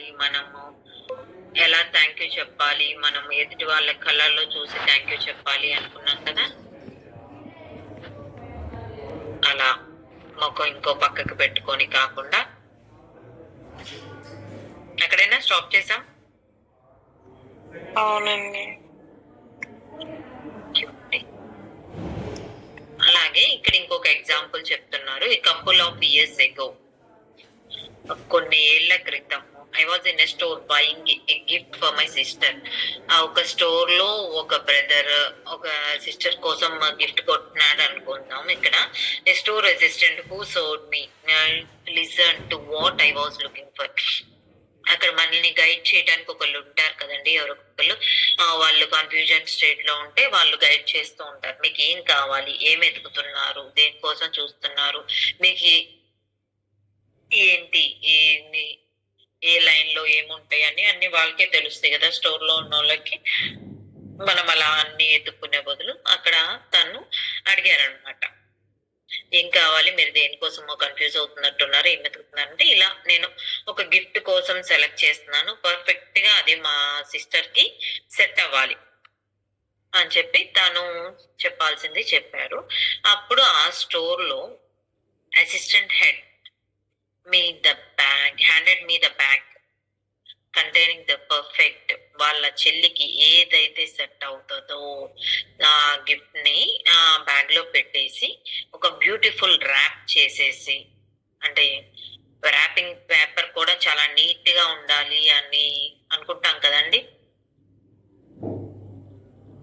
ఉండాలి, మనము ఎలా థ్యాంక్ యూ చెప్పాలి, మనం ఎదుటి వాళ్ళ కళ్ళల్లో చూసి థ్యాంక్ యూ చెప్పాలి అనుకున్నాం కదా. అలా ముఖం ఇంకో పక్కకు పెట్టుకొని కాకుండా ఎక్కడైనా స్టాప్ చేసాం. అవునండి. అలాగే ఇక్కడ ఇంకొక ఎగ్జాంపుల్ చెప్తున్నారు. ఈ కపుల్ ఆఫ్ ఇయర్స్ ఎగో, కొన్ని ఏళ్ల క్రితం I was in a store buying a gift for my sister. ఒక స్టోర్ లో ఒక బ్రదర్ ఒక సిస్టర్ కోసం గిఫ్ట్ కొట్టినాడు అనుకుందాం. ఇక్కడ a store assistant who showed me listen to what I was looking for. అక్కడ మనల్ని గైడ్ చేయడానికి ఒకళ్ళు ఉంటారు కదండి, ఎవరొకళ్ళు. వాళ్ళు కన్ఫ్యూజన్ స్టేట్ లో ఉంటే వాళ్ళు గైడ్ చేస్తూ ఉంటారు. మీకు ఏం కావాలి, ఏం ఎదుగుతున్నారు, దేనికోసం చూస్తున్నారు, మీకు ఏంటి, ఏ లైన్ లో ఏముంటాయి అని అన్ని వాళ్ళకే తెలుస్తాయి కదా స్టోర్ లో ఉన్న వాళ్ళకి. మనం అలా అన్ని ఎత్తుక్కునే బదులు అక్కడ తను అడిగారనమాట, ఏం కావాలి, మీరు దేనికోసమో కన్ఫ్యూజ్ అవుతున్నట్టున్నారు, ఏం వెతుకుతున్నారు అంటే, ఇలా నేను ఒక గిఫ్ట్ కోసం సెలెక్ట్ చేస్తున్నాను, పర్ఫెక్ట్ గా అది మా సిస్టర్ కి సెట్ అవ్వాలి అని చెప్పి తను చెప్పాల్సింది చెప్పారు. అప్పుడు ఆ స్టోర్ లో assistant head handed me the bag containing the perfect, వాళ్ళ చెల్లికి ఏదైతే సెట్ అవుతుందో ఆ గిఫ్ట్ ని ఆ బ్యాగ్ లో పెట్టేసి ఒక బ్యూటిఫుల్ ర్యాప్ చేసేసి, అంటే ర్యాపింగ్ పేపర్ కూడా చాలా నీట్ గా ఉండాలి అని అనుకుంటాం కదండి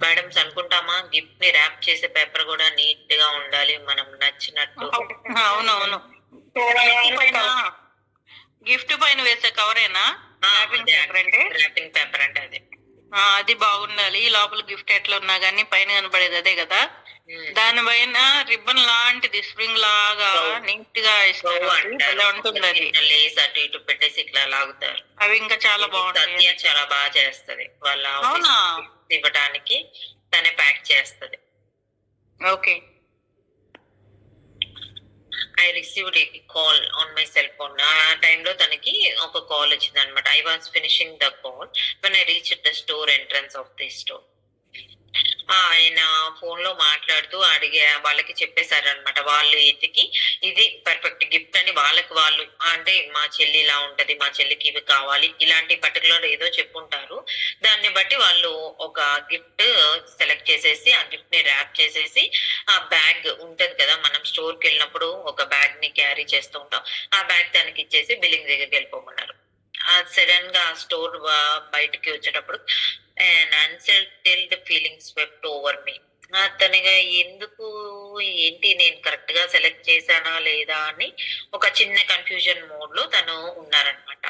మేడమ్స్, అనుకుంటామా? గిఫ్ట్ ని ర్యాప్ చేసే పేపర్ కూడా నీట్ గా ఉండాలి, మనం నచ్చినట్టు. అవునవును. గిఫ్ట్ పైన వేసే కవరేనా ర్యాపింగ్ పేపర్ అంటే అదే. అది బాగుండాలి. లోపల గిఫ్ట్ ఎట్లా ఉన్నా గానీ పైన కనబడేది అదే కదా. దానిపైన రిబ్బన్ లాంటిది స్ప్రింగ్ లాగా నీట్ గా ఇస్తారు, ఉంటుంది. అది లేస్ అటు ఇటు పెట్టేసి ఇట్లా లాగుతారు. అవి ఇంకా చాలా బాగుంటాయి. చాలా బాగా చేస్తది, వాళ్ళ ఇవ్వడానికి తనే ప్యాక్ చేస్తది. Okay. I received a call on my cell phone. ఆ టైంలో తనకి ఒక కాల్ వచ్చింది అనమాట. I was finishing the call when I reach the store entrance of the store. ఆయన ఫోన్ లో మాట్లాడుతూ వాళ్ళకి చెప్పేశారనమాట. వాళ్ళు ఎతికి ఇది పర్ఫెక్ట్ గిఫ్ట్ అని వాళ్ళు అంటే మా చెల్లి ఇలా ఉంటది, మా చెల్లికి ఇవి కావాలి, ఇలాంటి పర్టికులర్ ఏదో చెప్పుంటారు. దాన్ని బట్టి వాళ్ళు ఒక గిఫ్ట్ సెలెక్ట్ చేసేసి ఆ గిఫ్ట్ ని ర్యాప్ చేసేసి ఆ బ్యాగ్ ఉంటది కదా, మనం స్టోర్ కి వెళ్ళినప్పుడు ఒక బ్యాగ్ ని క్యారీ చేస్తూ ఉంటాం, ఆ బ్యాగ్ తనకి ఇచ్చేసి బిల్లింగ్ దగ్గరికి వెళ్ళిపోమన్నారు. సడన్ గా ఆ స్టోర్ బయటకి వచ్చేటప్పుడు and unsettled feelings swept over me. తనగా ఎందుకు, ఏంటి, నేను కరెక్ట్ గా సెలెక్ట్ చేశానా లేదా అని ఒక చిన్న కన్ఫ్యూజన్ మోడ్ లో తను ఉన్నారనమాట.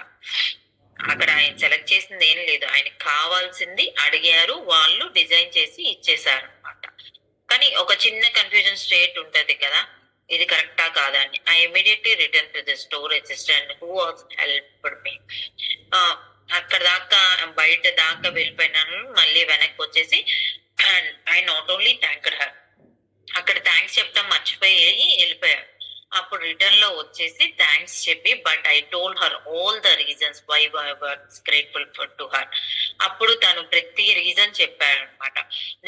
అక్కడ ఆయన సెలెక్ట్ చేసింది ఏం లేదు, ఆయనకి కావాల్సింది అడిగారు, వాళ్ళు డిజైన్ చేసి ఇచ్చేసారు అనమాట. కానీ ఒక చిన్న కన్ఫ్యూజన్ స్టేట్ ఉంటది కదా, ఇది కరెక్టా కాదా అని. I immediately return to the store assistant who was helped me. అక్కడ దాకా బయట దాకా వెళ్ళిపోయినాను, మళ్ళీ వెనక్కి వచ్చేసి and I not only thanked her, అక్కడ థ్యాంక్స్ చెప్తాం మర్చిపోయి వెళ్ళిపోయారు. అప్పుడు రిటర్న్ లో వచ్చేసి థ్యాంక్స్ చెప్పి, but I told her all the reasons why I was grateful for to her. అప్పుడు తను ప్రతి రీజన్ చెప్పారనమాట.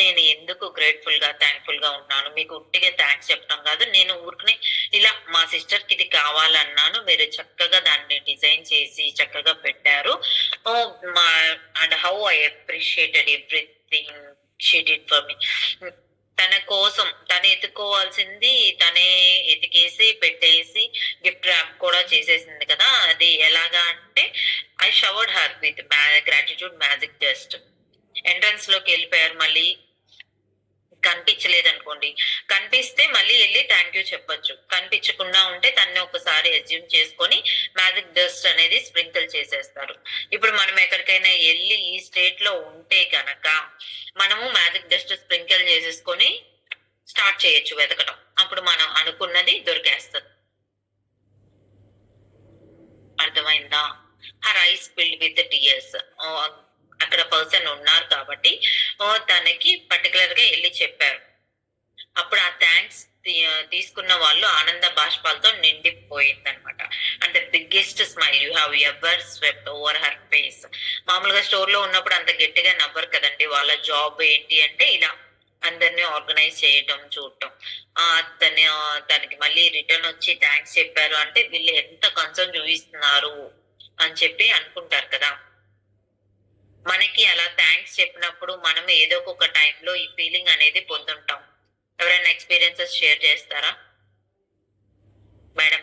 నేను ఎందుకు గ్రేట్ఫుల్ గా థ్యాంక్ఫుల్ గా ఉన్నాను, మీకు ఉట్టిగా థ్యాంక్స్ చెప్పడం కాదు, నేను ఊరికనే ఇలా మా సిస్టర్ కి ఇది కావాలన్నాను, మీరు చక్కగా దాన్ని డిజైన్ చేసి చక్కగా పెట్టారు, and how I appreciated everything she did for me. తన కోసం తను ఎత్తుకోవాల్సింది తనే ఎతికేసి పెట్టేసి గిఫ్ట్ ర్యాప్ కూడా చేసేసింది కదా. అది ఎలాగా అంటే, I showered her with gratitude magic just. Entrance లోకి వెళ్ళిపోయారు, మళ్ళీ కనిపించలేదు అనుకోండి, కనిపిస్తే మళ్ళీ వెళ్ళి థ్యాంక్ యూ చెప్పొచ్చు, కనిపించకుండా ఉంటే తన్ని ఒకసారి అజ్యూమ్ చేసుకొని మ్యాజిక్ డస్ట్ అనేది స్ప్రింకిల్ చేసేస్తారు. ఇప్పుడు మనం ఎక్కడికైనా వెళ్ళి ఈ స్టేట్ లో ఉంటే కనుక మనము మ్యాజిక్ డస్ట్ స్ప్రింకిల్ చేసేసుకొని స్టార్ట్ చేయొచ్చు వెతకటం, అప్పుడు మనం అనుకున్నది దొరికేస్తుంది. అర్థమైందా? Her ice filled with tears. అక్కడ పర్సన్ ఉన్నారు కాబట్టి తనకి పర్టికులర్ గా వెళ్ళి చెప్పారు. అప్పుడు ఆ థ్యాంక్స్ తీసుకున్న వాళ్ళు ఆనంద బాష్పాలతో నిండిపోయిందనమాట. And the biggest smile you have ever swept over her face. మామూలుగా స్టోర్ లో ఉన్నప్పుడు అంత గట్టిగా నవ్వరు కదండి. వాళ్ళ జాబ్ ఏంటి అంటే ఇలా అందరినీ ఆర్గనైజ్ చేయటం, చూడటం. దానికి మళ్ళీ రిటర్న్ వచ్చి థ్యాంక్స్ చెప్పారు అంటే వీళ్ళు ఎంత కన్సర్న్ చూపిస్తున్నారు అని చెప్పి అనుకుంటారు కదా. మనకి అలా థ్యాంక్స్ చెప్పినప్పుడు మనం ఏదో ఒక టైంలో ఈ ఫీలింగ్ అనేది పొందుంటాం. ఎవరైనా ఎక్స్పీరియన్సెస్ షేర్ చేస్తారా మేడం?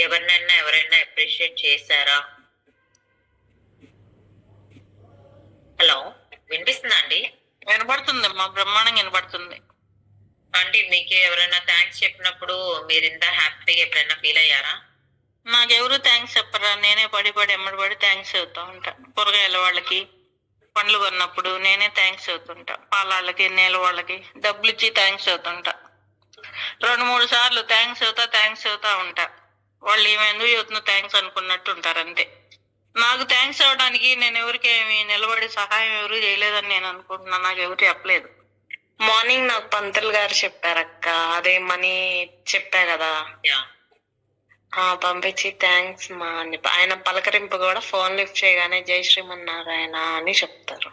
ఎవరైనా అప్రిషియేట్ చేశారా? హలో, వినిపిస్తుందా అండి? వినపడుతుంది అమ్మా, బ్రహ్మాండంగా వినపడుతుంది. అంటే మీకు ఎవరైనా థ్యాంక్స్ చెప్పినప్పుడు మీరు ఇంత హ్యాపీగా ఎప్పుడైనా ఫీల్ అయ్యారా? నాకెవరు థ్యాంక్స్ చెప్పరా, నేనే పడి ఎమ్మడి థ్యాంక్స్ చెబుతా ఉంటా. కూరగాయల వాళ్ళకి, పండ్లు కొన్నప్పుడు నేనే థ్యాంక్స్ చెబుతుంటా. పాలాళ్ళకి, నీళ్ళ వాళ్ళకి డబ్బులు ఇచ్చి థ్యాంక్స్ చెబుతుంటా. 2-3 సార్లు థ్యాంక్స్ చెబుతా ఉంటా. వాళ్ళు ఏమెందుకు చెబుతున్నా థ్యాంక్స్ అనుకున్నట్టు ఉంటారు అంతే. నాకు థ్యాంక్స్ అవడానికి నేను ఎవరికేమి నిలబడి సహాయం ఎవరు చేయలేదని నేను అనుకుంటున్నా. నాకు ఎవరు చెప్పలేదు. మార్నింగ్ నాకు పంతులు గారు చెప్పారక్క, అదే మనీ చెప్పా కదా, పంపించి థ్యాంక్స్ మా అని. ఆయన పలకరింపు కూడా ఫోన్ లిఫ్ట్ చేయగానే జై శ్రీమన్నారాయణ అని చెప్తారు.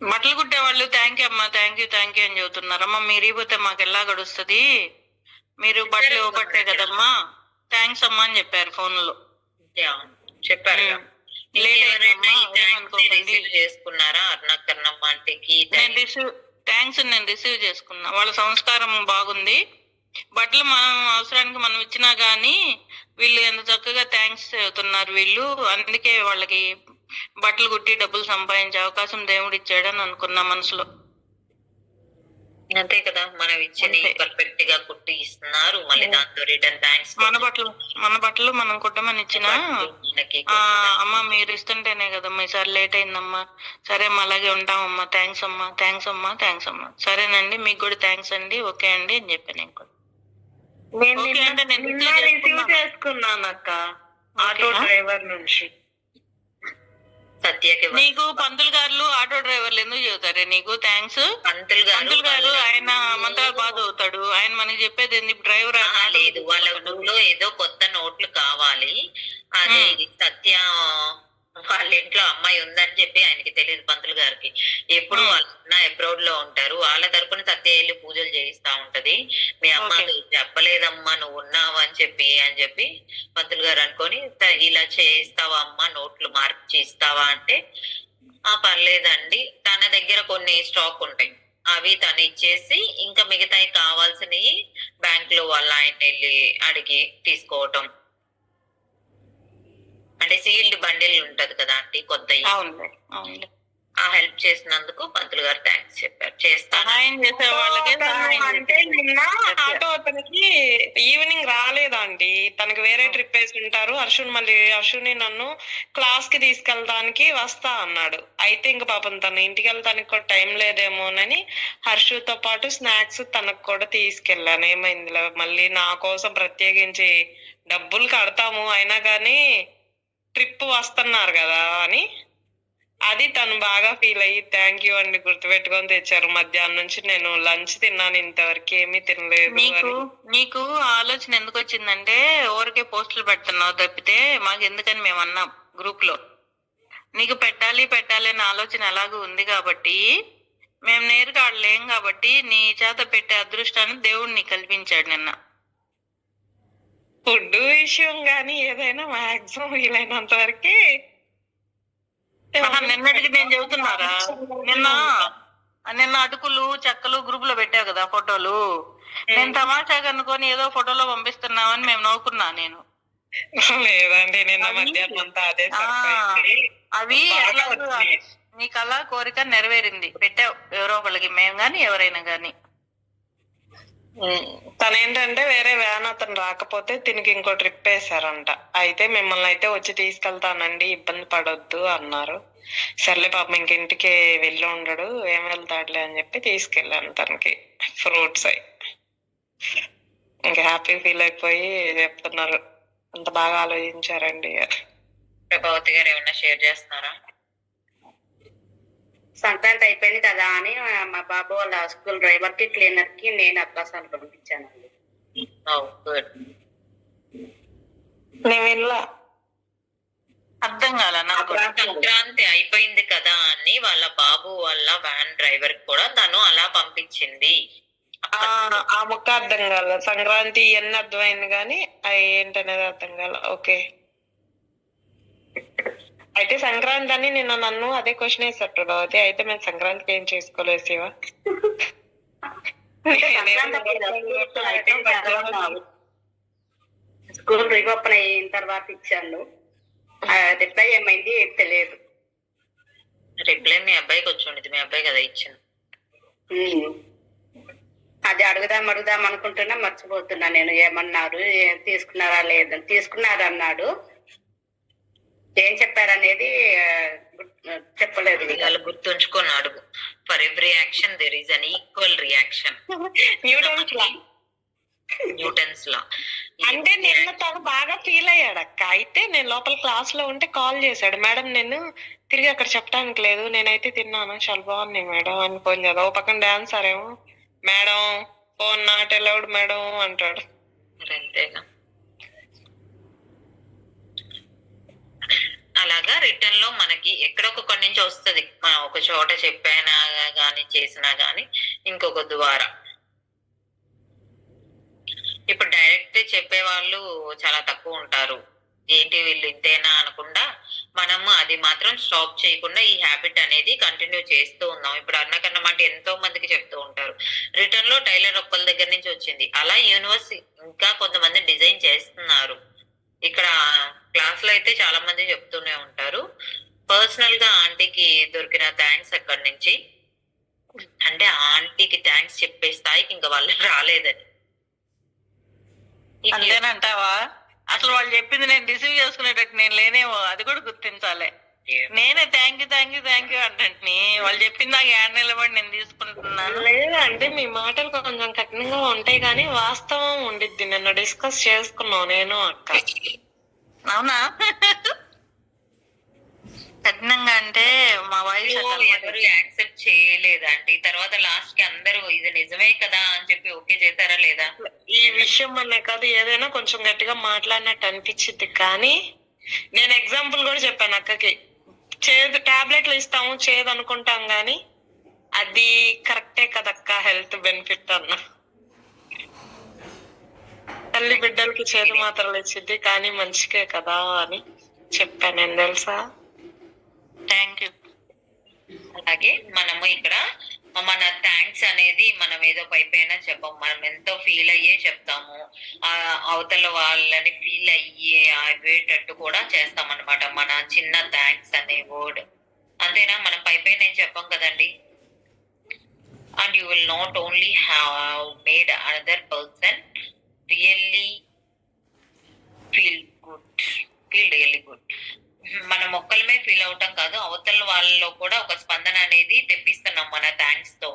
బట్టలు కుట్టే వాళ్ళు థ్యాంక్ యూ అమ్మా, థ్యాంక్ యూ అని చెబుతున్నారమ్మా. మీరు ఇవ్వతే మాకు ఎలా గడుస్తుంది, మీరు బట్టలు ఇవ్వబట్టే కదమ్మా, థ్యాంక్స్ అమ్మా అని చెప్పారు ఫోన్ లో. చెప్పారు. థ్యాంక్స్ నేను రిసీవ్ చేసుకున్నా. వాళ్ళ సంస్కారం బాగుంది. బట్టలు మనం అవసరానికి మనం ఇచ్చినా గానీ వీళ్ళు ఎంత చక్కగా థ్యాంక్స్ చెబుతున్నారు వీళ్ళు. అందుకే వాళ్ళకి బట్టలు కుట్టి డబ్బులు సంపాదించే అవకాశం దేవుడు ఇచ్చాడని అనుకున్నా మనసులో. అంతే కదా, మనం ఇచ్చిన పర్ఫెక్ట్ గా కుట్టి ఇస్తున్నారు, మళ్ళీ దాంతో రిటర్న్ థ్యాంక్స్. మన బట్టలు మనం కుట్టమని ఇచ్చినా అమ్మ మీరు ఇస్తుంటేనే కదమ్మా ఈసారి లేట్ అయిందమ్మా, సరే అమ్మా అలాగే ఉంటామమ్మా, థ్యాంక్స్ అమ్మా, సరేనండి మీకు కూడా థ్యాంక్స్ అండి, ఓకే అండి అని చెప్పాను. నేను రిసీవ్ చేసుకున్నాను అక్క ఆటో డ్రైవర్ నుంచి. నీకు పంతులు గారు ఆటో డ్రైవర్లు ఎందుకు చెబుతారే నీకు థ్యాంక్స్? పంతులు గారు ఆయన మంత్రాలు బాగా చదువుతాడు, ఆయన మనకి చెప్పేది ఎందుకు డ్రైవర్ లేదు. వాళ్ళ ఊళ్ళో ఏదో కొత్త నోట్లు కావాలి, అదే సత్య వాళ్ళ ఇంట్లో అమ్మాయి ఉందని చెప్పి ఆయనకి తెలియదు పంతులు గారికి. ఎప్పుడు వాళ్ళ అబ్రాడ్ లో ఉంటారు, వాళ్ళ తరపున సత్య వెళ్ళి పూజలు చేయిస్తా ఉంటది. మీ అమ్మ చెప్పలేదమ్మా నువ్వు ఉన్నావు అని చెప్పి పంతులు గారు అనుకొని ఇలా చేయిస్తావా అమ్మా, నోట్లు మార్చి ఇస్తావా అంటే పర్లేదండి, తన దగ్గర కొన్ని స్టాక్ ఉంటాయి అవి తను ఇచ్చేసి ఇంకా మిగతాయి కావాల్సినవి బ్యాంక్ లో వాళ్ళ ఆయన వెళ్ళి అడిగి తీసుకోవటం. అంటే సీల్డ్ బండిల్ ఉంటది కదా ఆంటీ కొత్తవి, ఆ హెల్ప్ చేసినందుకు పంతులు గారు థ్యాంక్స్ చెప్పారు. సహాయం చేసే వాళ్ళకి. అంటే నిన్న ఆటో అతనికి ఈవినింగ్ రాలేదండి, తనకి వేరే ట్రిప్ వేసి ఉంటారు. హర్షుని నన్ను క్లాస్ కి తీసుకెళ్ళడానికి వస్తా అన్నాడు. అయితే ఇంక పాపం తన ఇంటికి వెళ్తానికి కూడా టైం లేదేమోనని హర్షుతో పాటు స్నాక్స్ తనకు కూడా తీసుకెళ్ళాను. ఏమైందిలే, మళ్ళీ నా కోసం ప్రత్యేకించి డబ్బులు కడతాము అయినా కానీ ట్రిప్ వస్తున్నారు కదా అని, అది తను బాగా ఫీల్ అయ్యి థ్యాంక్ యూ అండి గుర్తుపెట్టుకొని తెచ్చారు. మధ్యాహ్నం నుంచి నేను లంచ్ తిన్నాను, ఇంతవరకు ఏమీ తినలేదు. నీకు ఆలోచన ఎందుకు వచ్చిందంటే ఊరికే పోస్టులు పెడుతున్నావు తప్పితే మాకు ఎందుకని మేము అన్నాం గ్రూప్ లో. నీకు పెట్టాలి అనే ఆలోచన ఎలాగూ ఉంది కాబట్టి మేము నేరుగా ఆడలేం కాబట్టి నీ చేత పెట్టే అదృష్టాన్ని దేవుడు నీకు కల్పించాడు. నిన్న ఫుడ్ విషయం గానీ ఏదైనా మాక్సిమం వీలైనంత వరకే. నిన్నటికి నేను చెబుతున్నారా, నిన్న అటుకులు చెక్కలు గ్రూప్ లో పెట్టావు కదా ఫోటోలు, నేను తమాషాగా అనుకొని ఏదో ఫోటోలో పంపిస్తున్నావని మేము నవ్వుకున్నా. నేను లేదండి నిన్న మధ్యాహ్నం అంతా అదే అవి నీ కళ కోరిక నెరవేరింది, పెట్టావు ఎవరో ఒకళ్ళకి, మేము గాని ఎవరైనా గాని. తనేంటంటే వేరే వ్యాన్ అతను రాకపోతే తినికి ఇంకో ట్రిప్ వేసారంట. అయితే మిమ్మల్ని అయితే వచ్చి తీసుకెళ్తానండి, ఇబ్బంది పడొద్దు అన్నారు. సర్లే పాపం ఇంకింటికి వెళ్ళి ఉండడు, ఏం వెళ్తాడులే అని చెప్పి తీసుకెళ్ళాను తనకి ఫ్రూట్స్ అయి. ఇంకా హ్యాపీ ఫీల్ అయిపోయి చెప్తున్నారు అంత బాగా ఆలోచించారండి. ప్రభావతి గారు ఏమన్నా షేర్ చేస్తున్నారా? సంక్రాంతి అయిపోయింది కదా అని మా బాబు వాళ్ళ స్కూల్ డ్రైవర్ కి క్లీనర్ కి నేను అబ్బాసాలు పంపించానండి. గుడ్. నేను వెళ్ళా. అర్థం కాల నాకు. సంక్రాంతి అయిపోయింది కదా అని వాళ్ళ బాబు వాళ్ళ వ్యాన్ డ్రైవర్ కూడా తను అలా పంపించింది. ఆ ముక్క అర్థం కాల. సంక్రాంతి ఎన్ని అర్థమైంది కానీ అది ఏంటనేది అర్థం కాల. ఓకే, అయితే సంక్రాంతి అని నిన్న నన్ను అదే క్వశ్చన్ వేసేట్టు అయితే మేము సంక్రాంతికి ఏం చేసుకోలేదు శివ. స్కూల్ రీఓపెన్ అయిన తర్వాత ఇచ్చాను. రిప్లై ఏమైంది తెలియదు. రిప్లై మీ అబ్బాయికి వచ్చి ఉండేది, మీ అబ్బాయి కదా ఇచ్చింది. అది అడుగుదాం అనుకుంటున్నా, మర్చిపోతున్నా. నేను ఏమన్నారు, తీసుకున్నారా లేదని. తీసుకున్నారు అన్నాడు, ఏం చెప్పారనేది చెప్పలేదు. వాళ్ళు గుర్తుంచుకొని అడుగు. For every action there is an equal reaction. Newton's law. అంటే నిన్న తను బాగా ఫీల్ అయ్యాడు అక్క. అయితే నేను లోపల క్లాస్ లో ఉంటే కాల్ చేశాడు, మేడం నేను తిరిగి అక్కడ చెప్పడానికి లేదు, నేనైతే తిన్నాను, చాలా బాగున్నాయి మేడం అని ఫోన్ చేద్దాం. ఓ పక్కన డాన్సర్ ఏమో madam phone not allowed madam అంటాడు. అంతేగా. అలాగా రిటర్న్ లో మనకి ఎక్కడొక్కడి నుంచి వస్తుంది. మనం ఒక చోట చెప్పైనా గాని చేసినా గాని ఇంకొక ద్వారా. ఇప్పుడు డైరెక్ట్ చెప్పే వాళ్ళు చాలా తక్కువ ఉంటారు. ఏంటి వీళ్ళు ఇంతేనా అనకుండా మనము అది మాత్రం స్టాప్ చేయకుండా ఈ హ్యాబిట్ అనేది కంటిన్యూ చేస్తూ ఉన్నాం. ఇప్పుడు అన్నకన్నమాట ఎంతో మందికి చెప్తూ ఉంటారు. రిటర్న్ లో టైలర్ ఒక్కల దగ్గర నుంచి వచ్చింది. అలా యూనివర్స్ ఇంకా కొంతమంది డిజైన్ చేస్తున్నారు. ఇక్కడ క్లాస్ లో అయితే చాలా మంది చెప్తూనే ఉంటారు. పర్సనల్ గా ఆంటీకి దొరికిన థ్యాంక్స్ అక్కడి నుంచి, అంటే ఆ ఆంటీకి థ్యాంక్స్ చెప్పే స్థాయికి ఇంకా వాళ్ళు రాలేదని. అంతేనంటావా? అసలు వాళ్ళు చెప్పింది నేను రిసీవ్ చేసుకునేటట్టు నేను లేనేమో, అది కూడా గుర్తించాలి. నేనే థ్యాంక్ యూ అంటే వాళ్ళు చెప్పింది నాకు ఏడు నిలబడి నేను తీసుకుంటున్నాను. లేదు అంటే మీ మాటలు కొంచెం కఠినంగా ఉంటాయి కానీ వాస్తవం ఉండిద్ది. నిన్న డిస్కస్ చేసుకున్నావు నేను అక్క. అవునా? కఠినంగా అంటే మా వాయిస్ ఎవరు యాక్సెప్ట్ చేయలేదంటే తర్వాత లాస్ట్ కి అందరూ ఇది నిజమే కదా అని చెప్పి ఓకే చేశారా లేదా? ఈ విషయం అనే కాదు, ఏదైనా కొంచెం గట్టిగా మాట్లాడినట్టు అనిపించింది. కానీ నేను ఎగ్జాంపుల్ కూడా చెప్పాను అక్కకి. చేదు టాబ్లెట్లు ఇస్తాము, చేదు అనుకుంటాం గాని అది కరెక్టే కదక్క, హెల్త్ బెనిఫిట్ అన్న. తల్లి బిడ్డలకి చేదు మాత్రలు ఇచ్చింది కానీ మంచికే కదా అని చెప్పాను నేను, తెలుసా. Thank you. అలాగే మనము ఇక్కడ మన థ్యాంక్స్ అనేది మనం ఏదో పైపైన చెప్పం, మనం ఎంతో ఫీల్ అయ్యే చెప్తాము. ఆ అవతల వాళ్ళని ఫీల్ అయ్యేటట్టు కూడా చేస్తాం అనమాట మన చిన్న థ్యాంక్స్ అనే వర్డ్. అంతేనా? మనం పైపైన ఏం చెప్పం కదండి. And you will not only have made another person really feel really good. మన మొక్కలమే ఫీల్ అవటం కాదు, అవతల వాళ్ళలో కూడా ఒక స్పందన అనేది తెప్పిస్తున్నాం మన థ్యాంక్స్ తో.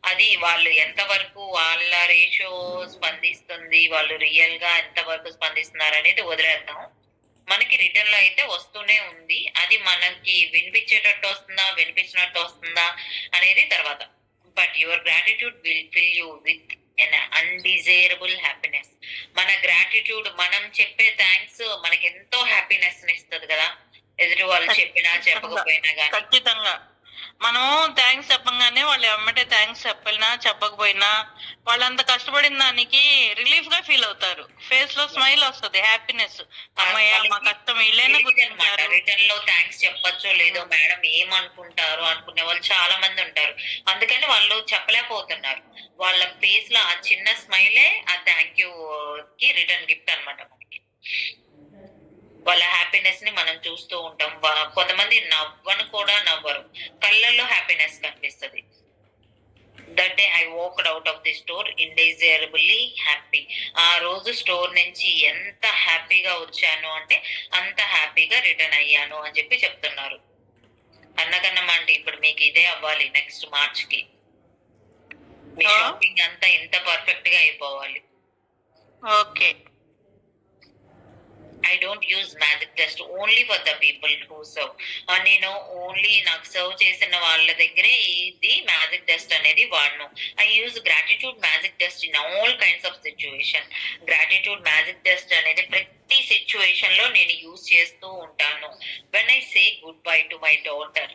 అది వాళ్ళు ఎంతవరకు వాళ్ళ రేషియో స్పందిస్తుంది, వాళ్ళు రియల్ గా ఎంతవరకు స్పందిస్తున్నారు అనేది వదిలేద్దాం. మనకి రిటర్న్ లో అయితే వస్తూనే ఉంది. అది మనకి వినిపించేటట్టు వస్తుందా, వినిపించినట్టు వస్తుందా అనేది తర్వాత. But your gratitude will fill you with an undesirable happiness. మన గ్రాటిట్యూడ్, మనం చెప్పే థ్యాంక్స్ మనకి ఎంతో హ్యాపీనెస్ ఇస్తుంది కదా, ఎదుటి వాళ్ళు చెప్పినా చెప్పకపోయినా కానీ. ఖచ్చితంగా మనం థ్యాంక్స్ చెప్పగానే వాళ్ళు ఎమ్మటే థ్యాంక్స్ చెప్పకపోయినా వాళ్ళంత కష్టపడిన దానికి రిలీఫ్ గా ఫీల్ అవుతారు. ఫేస్ లో స్మైల్ వస్తుంది, హ్యాపీనెస్. అమ్మయ్య మా కష్టం వీళ్ళైనా గుర్తించారు. రిటర్న్ లో థ్యాంక్స్ చెప్పచ్చో లేదో మేడం ఏమనుకుంటారు అనుకునే వాళ్ళు చాలా మంది ఉంటారు. అందుకని వాళ్ళు చెప్పలేకపోతున్నారు. వాళ్ళ ఫేస్ లో ఆ చిన్న స్మైలే ఆ థ్యాంక్ యూ కి రిటర్న్ గిఫ్ట్ అన్నమాట మనకి. వాళ్ళ హ్యాపీనెస్ ని మనం చూస్తూ ఉంటాం. కొంతమంది నవ్వరు, కళ్ళల్లో హ్యాపీనెస్ కనిపిస్తుంది. That day I walked out of the store indescribably happy. ఆ రోజు స్టోర్ నుంచి ఎంత హ్యాపీగా వచ్చాను అంటే అంత హ్యాపీగా రిటర్న్ అయ్యాను అని చెప్పి చెప్తున్నారు. అన్నకన్నమా అంటే ఇప్పుడు మీకు ఇదే అవ్వాలి. నెక్స్ట్ మార్చ్ కి మీ షాపింగ్ అంతా ఇంత పర్ఫెక్ట్ గా అయిపోవాలి. Okay. I don't don't use magic dust only for the people who serve. నేను ఓన్లీ నాకు సర్వ్ చేసిన వాళ్ళ దగ్గరే ఇది మ్యాజిక్ డస్ట్ అనేది వాడను. I use gratitude magic dust in all kinds of situation. Gratitude magic dust అనేది ప్రతి సిచ్యువేషన్ లో నేను యూజ్ చేస్తూ ఉంటాను. When I say good bye to my daughter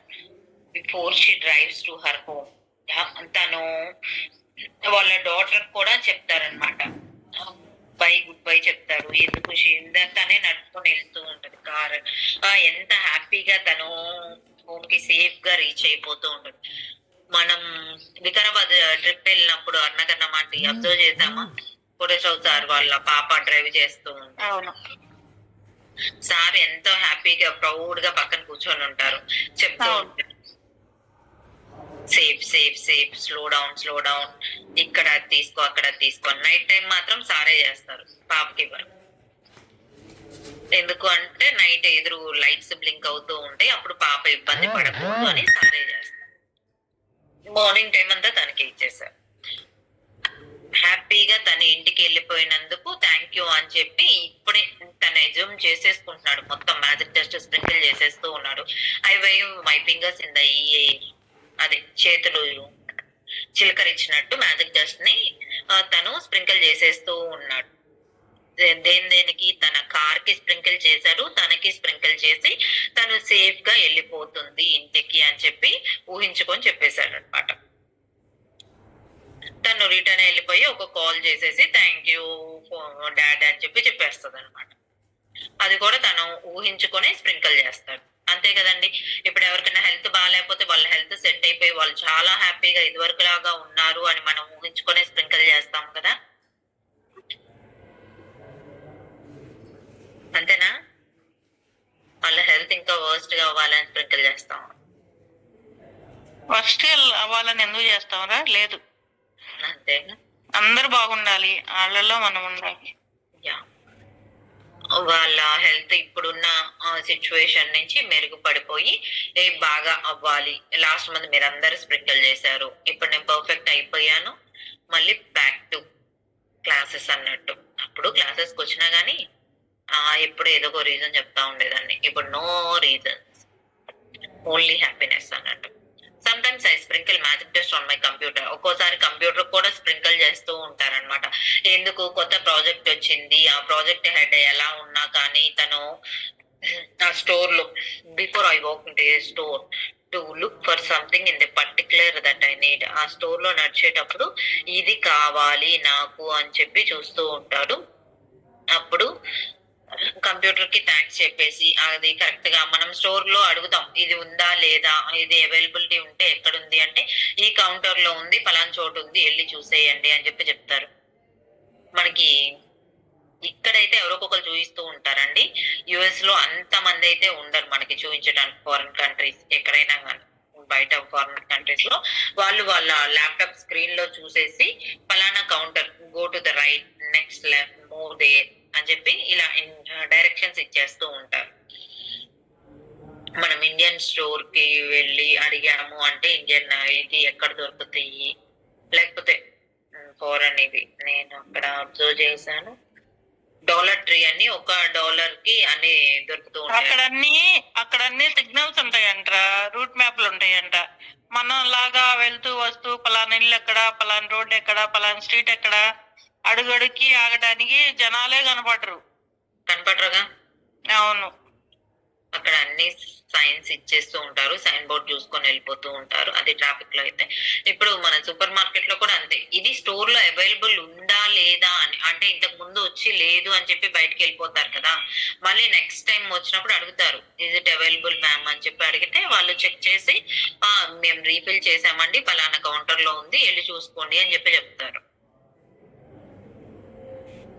before she drives to her home, తను వాళ్ళ డాటర్ కూడా చెప్తారనమాట, గుడ్ బై చెప్తారు. ఎందుకు తనే నడుచుకొని వెళ్తూ ఉంటది కార్. ఎంత హ్యాపీగా తను హోమ్ కి సేఫ్ గా రీచ్ అయిపోతూ ఉంటది. మనం వికారాబాద్ ట్రిప్ వెళ్ళినప్పుడు అన్నకన్నమాట అబ్జర్వ్ చేసామా, కోటేశ్వర సార్ వాళ్ళ పాప డ్రైవ్ చేస్తూ ఉంటారు. అవును. సార్ ఎంతో హ్యాపీగా ప్రౌడ్ గా పక్కన కూర్చొని ఉంటారు, చెప్తూ ఉంటారు safe safe safe, slow down, ఇక్కడ తీసుకో అక్కడ తీసుకో. నైట్ టైం మాత్రం సారే చేస్తారు, పాపకి ఇవ్వరు. ఎందుకు అంటే నైట్ ఎదురు లైట్స్ బ్లింక్ అవుతూ ఉంటాయి, అప్పుడు పాప ఇబ్బంది పడకూడదు అని సారే చేస్తారు. మార్నింగ్ టైం అంతా తనకి ఇచ్చేసారు. హ్యాపీగా తన ఇంటికి వెళ్ళిపోయినందుకు థ్యాంక్ యూ అని చెప్పి ఇప్పుడే తను ఎజ్యూమ్ చేసేసుకుంటున్నాడు, మొత్తం మ్యాజిక్ డస్ట్ స్ప్రింకిల్ చేసేస్తూ ఉన్నాడు. I wave my fingers in the అదే చేతులు చిలకరించినట్టు మ్యాజిక్ డస్ట్ ని తను స్ప్రింకిల్ చేసేస్తూ ఉన్నాడు. దేనికి తన కార్ కి స్ప్రింకిల్ చేశాడు, తనకి స్ప్రింకిల్ చేసి తను సేఫ్ గా వెళ్ళిపోతుంది ఇంటికి అని చెప్పి ఊహించుకొని చెప్పేశాడు అనమాట. తను రిటర్న్ వెళ్ళిపోయి ఒక కాల్ చేసేసి థ్యాంక్ యూ డాడ్ అని చెప్పి చెప్పేస్తుంది అనమాట. అది కూడా తను ఊహించుకొని స్ప్రింకిల్ చేస్తాడు. అంతే కదండి. ఇప్పుడు ఎవరికైనా హెల్త్ బాగాలేకపోతే వాళ్ళ హెల్త్ సెట్ అయిపోయి వాళ్ళు చాలా హ్యాపీగా ఇదివరకు లాగా ఉన్నారు అని మనం ఊహించుకొని స్ప్రింకిల్ చేస్తాం కదా, అంతేనా? వాళ్ళ హెల్త్ ఇంకా వర్స్ట్ గా అవ్వాలని స్ప్రింకిల్ చేస్తాం. ఫస్ట్ అవ్వాలని ఎందుకు చేస్తామరా? లేదు, అంతేనా? అందరు బాగుండాలి, వాళ్ళలో మనం ఉండాలి. యా, వాళ్ళ హెల్త్ ఇప్పుడున్న సిచ్యువేషన్ నుంచి మెరుగుపడిపోయి బాగా అవ్వాలి. లాస్ట్ మంత్ మీరు అందరు స్ప్రింకిల్ చేశారు, ఇప్పుడు నేను పర్ఫెక్ట్ అయిపోయాను, మళ్ళీ బ్యాక్ టు క్లాసెస్ అన్నట్టు. అప్పుడు క్లాసెస్కి వచ్చినా గానీ ఎప్పుడు ఏదో ఒక రీజన్ చెప్తా ఉండేదాన్ని. ఇప్పుడు నో రీజన్స్, ఓన్లీ హ్యాపీనెస్ అన్నట్టు. Sometimes I sprinkle magic dust on my computer. ఒక్కోసారి కంప్యూటర్ కూడా స్ప్రింకిల్ చేస్తూ ఉంటారనమాట. ఎందుకు, కొత్త ప్రాజెక్ట్ వచ్చింది, ఆ ప్రాజెక్ట్ హెడ్ ఎలా ఉన్నా కానీ తను ఆ స్టోర్ లో before I walk in to A store to look for something in the particular that I need, ఆ స్టోర్ లో నడిచేటప్పుడు ఇది కావాలి నాకు అని చెప్పి చూస్తూ ఉంటాడు. అప్పుడు కంప్యూటర్ కి థ్యాంక్స్ చెప్పేసి అది కరెక్ట్ గా మనం స్టోర్ లో అడుగుతాం, ఇది ఉందా లేదా, ఇది అవైలబిలిటీ ఉంటే ఎక్కడుంది అంటే ఈ కౌంటర్ లో ఉంది, ఫలానా చోటు ఉంది, వెళ్ళి చూసేయండి అని చెప్పి చెప్తారు. మనకి ఇక్కడైతే ఎవరొకరు చూపిస్తూ ఉంటారండి. యుఎస్ లో అంత మంది అయితే ఉండరు మనకి చూపించడానికి. ఫారిన్ కంట్రీస్ ఎక్కడైనా కానీ బయట ఫారిన్ కంట్రీస్ లో వాళ్ళు వాళ్ళ ల్యాప్టాప్ స్క్రీన్ లో చూసేసి ఫలానా counter, go to the right, next left, move there అని చెప్పి ఇలా డైరెక్షన్స్ ఇచ్చేస్తూ ఉంటారు. మనం ఇండియన్ స్టోర్ కి వెళ్ళి అడిగాము అంటే ఇండియన్ ఇది ఎక్కడ దొరుకుతాయి, లేకపోతే ఫారెన్ ఇది నేను అక్కడ అబ్జర్వ్ చేశాను, డాలర్ ట్రీ అని $1 కి అన్ని దొరుకుతూ ఉంటాయి. అక్కడన్నీ సిగ్నల్స్ ఉంటాయంట, రూట్ మ్యాప్లు ఉంటాయంట. మనం లాగా వెళ్తూ వస్తూ పలానా ఇల్లు ఎక్కడ, పలానా రోడ్ ఎక్కడ, పలానా స్ట్రీట్ ఎక్కడ, అడుగడుక్కి ఆగడానికి జనాలే కనపడరుగా. అవును, అక్కడ అన్ని సైన్స్ ఇచ్చేస్తూ ఉంటారు, సైన్ బోర్డ్ చూసుకొని వెళ్ళిపోతూ ఉంటారు. అది ట్రాఫిక్ లో అయితే. ఇప్పుడు మన సూపర్ మార్కెట్ లో కూడా అంతే, ఇది స్టోర్ లో అవైలబుల్ ఉందా లేదా అని, అంటే ఇంతకు ముందు వచ్చి లేదు అని చెప్పి బయటకు వెళ్ళిపోతారు కదా, మళ్ళీ నెక్స్ట్ టైం వచ్చినప్పుడు అడుగుతారు ఇజ్ ఇట్ అవైలబుల్ మ్యామ్ అని చెప్పి అడిగితే వాళ్ళు చెక్ చేసి మేము రీఫిల్ చేసామండి, పలానా కౌంటర్ లో ఉంది, వెళ్ళి చూసుకోండి అని చెప్పి చెప్తారు.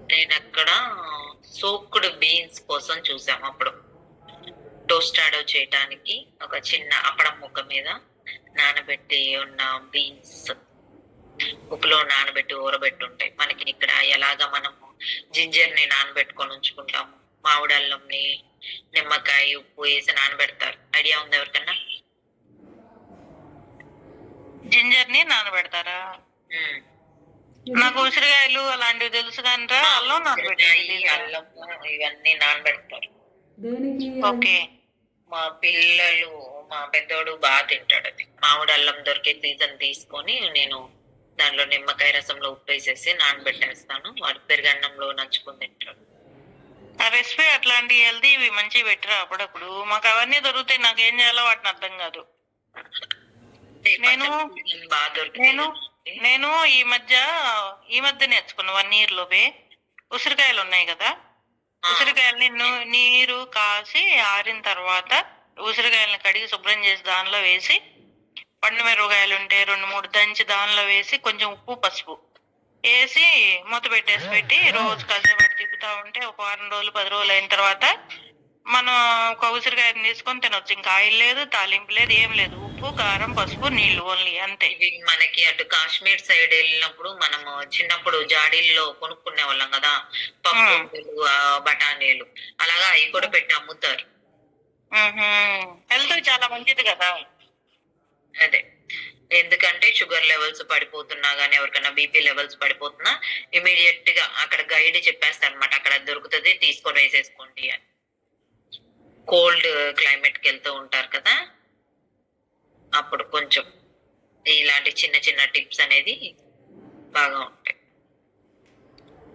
నేను అక్కడ సోక్డ్ బీన్స్ కోసం చూసాం. అప్పుడు టోస్టాడో చేయడానికి ఒక చిన్న అప్పడం ముక్క మీద నానబెట్టి ఉన్న బీన్స్ ఉప్పులో నానబెట్టి ఊరబెట్టి ఉంటాయి. మనకి ఇక్కడ ఎలాగా మనము జింజర్ ని నానబెట్టుకొని ఉంచుకుంటాము, మామిడి అల్లంని నిమ్మకాయ ఉప్పు వేసి నానబెడతారు. ఐడియా ఉంది ఎవరికన్నా? జింజర్ ని నానబెడతారా? నాకు ఉసిరికాయలు అలాంటివి తెలుసు కానీ అల్లం నానబెట్టాలి, అల్లం ఇవన్నీ నానబెడతారు. దేనికి ఓకే. మా పిల్లలు, మా పెద్దోడు బాగా తింటాడు అది. మామిడి అల్లం దొరికే సీజన్ తీసుకొని నేను దాంట్లో నిమ్మకాయ రసంలో ఉప్పు వేసేసి నానబెట్టేస్తాను. వాడు పెరుగన్నంలో నంచుకొని తింటాడు. ఆ రెసిపీ అట్లాంటి హెల్తీ ఇవి మంచివి పెట్టరా అప్పుడప్పుడు? మాకు అవన్నీ దొరుకుతాయి, నాకేం చేయాలో వాటిని అర్థం కాదు. నేను బాగా దొరుకుతుంది నేను కదండి. నేను ఈ మధ్య నేర్చుకున్నా 1 year లోపే. ఉసిరికాయలు ఉన్నాయి కదా, ఆ, ఉసిరికాయలని నీరు కాసి ఆరిన తర్వాత ఉసిరికాయలని కడిగి శుభ్రం చేసి దానిలో వేసి, పండు మిరపకాయలు ఉంటే 2-3 దంచి దానిలో వేసి కొంచెం ఉప్పు పసుపు వేసి మూత పెట్టి రోజు కలిసేపటి తిప్పుతా ఉంటే ఒక వారం రోజులు 10 రోజులు అయిన తర్వాత మనం ఒక ఉసిరికాయని తీసుకొని తినొచ్చు. ఇంకా ఆయిల్ లేదు, తాలింపు లేదు, ఏం లేదు. ఉప్పు, కారం, పసుపు, నీళ్లు ఓన్లీ, అంతే. ఇవి మనకి అటు కాశ్మీర్ సైడ్ వెళ్ళినప్పుడు మనము చిన్నప్పుడు జాడీల్లో కొనుక్కునే వాళ్ళం కదా, పప్పు బఠానీలు, అలాగా అవి కూడా పెట్టి అమ్ముతారు. హెల్త్ చాలా మంచిది కదా. అదే, ఎందుకంటే షుగర్ లెవెల్స్ పడిపోతున్నా గానీ, ఎవరికైనా బీపీ లెవెల్స్ పడిపోతున్నా ఇమీడియట్ గా అక్కడ గైడ్ చెప్పేస్తారు అనమాట, అక్కడ దొరుకుతుంది తీసుకొని వేసేసుకోండి అని. కోల్డ్ క్లైమేట్ కి వెళ్తూ ఉంటారు కదా, అప్పుడు కొంచెం ఇలాంటి చిన్న చిన్న టిప్స్ అనేది బాగా ఉంటాయి.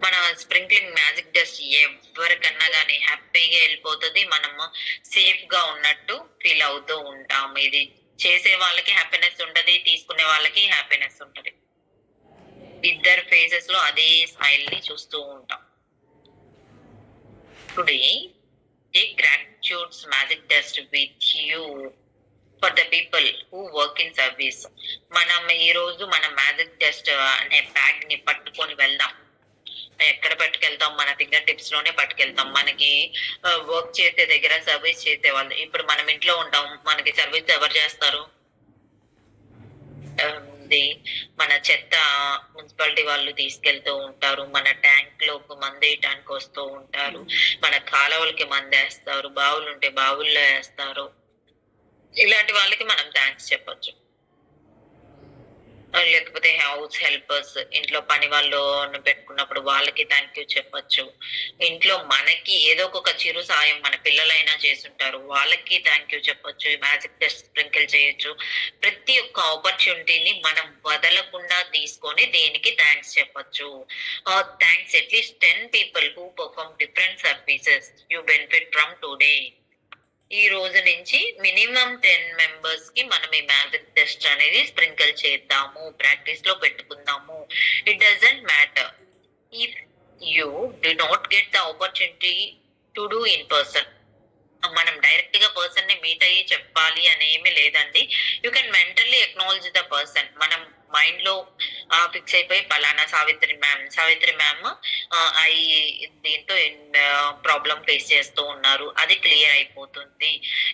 మన స్ప్రింక్లింగ్ మ్యాజిక్ డస్ట్ ఎవరికన్నా గానీ హ్యాపీగా వెళ్ళిపోతుంది, మనము సేఫ్ గా ఉన్నట్టు ఫీల్ అవుతూ ఉంటాం. ఇది చేసే వాళ్ళకి హ్యాపీనెస్ ఉంటది, తీసుకునే వాళ్ళకి హ్యాపీనెస్ ఉంటది. ఇద్దరు ఫేసెస్ లో అదే స్మైల్ ని చూస్తూ ఉంటాం. Today take gratitude's magic dust with you for the people who work in service. మనం ఈ రోజు మన మ్యాజిక్ డస్ట్ అనే బ్యాగ్ ని పట్టుకొని వెళ్దాం. ఎక్కడ పట్టుకెళ్తాం? మన ఫింగర్ టిప్స్ లోనే పట్టుకెళ్తాం. మనకి వర్క్ చేసే దగ్గర సర్వీస్ చేసే వాళ్ళు, ఇప్పుడు మనం ఇంట్లో ఉంటాం, మనకి సర్వీస్ ఎవరు చేస్తారు? మన చెత్త మున్సిపాలిటీ వాళ్ళు తీసుకెళ్తూ ఉంటారు, మన ట్యాంక్ లోకి మందేయటానికి వస్తూ ఉంటారు, మన కాలువలకి మందేస్తారు, బావులు ఉంటే బావుల్లో వేస్తారు. ఇలాంటి వాళ్ళకి మనం థ్యాంక్స్ చెప్పొచ్చు. లేకపోతే హౌస్ హెల్పర్స్, ఇంట్లో పని వాళ్ళు పెట్టుకున్నప్పుడు వాళ్ళకి థ్యాంక్ యూ చెప్పొచ్చు. ఇంట్లో మనకి ఏదో ఒక చిరు సాయం మన పిల్లలైనా చేస్తుంటారు, వాళ్ళకి థ్యాంక్ యూ చెప్పొచ్చు. మ్యాజిక్ డస్ట్ స్ప్రింకిల్ చేయొచ్చు. ప్రతి ఒక్క ఆపర్చునిటీని మనం వదలకుండా తీసుకొని దేనికి థ్యాంక్స్ చెప్పొచ్చు. Thanks at least 10 people who perform different services you benefit from today. ఈ రోజు నుంచి మినిమం 10 members కి మనం ఈ మ్యాజిక్ డస్ట్ అనేది స్ప్రింకిల్ చేద్దాము, ప్రాక్టీస్ లో పెట్టుకుందాము. It doesn't matter if you do not get the opportunity to do in person. మనం డైరెక్ట్ గా పర్సన్ ని మీట్ అయ్యి చెప్పాలి అనేమి లేదండి. You can mentally acknowledge the person. మనం మైండ్ లో ఫిక్స్ అయిపోయి పలానా సావిత్రి మ్యామ్ దీంతో ప్రాబ్లం ఫేస్ చేస్తూ ఉన్నారు, అది క్లియర్ అయిపోతుంది.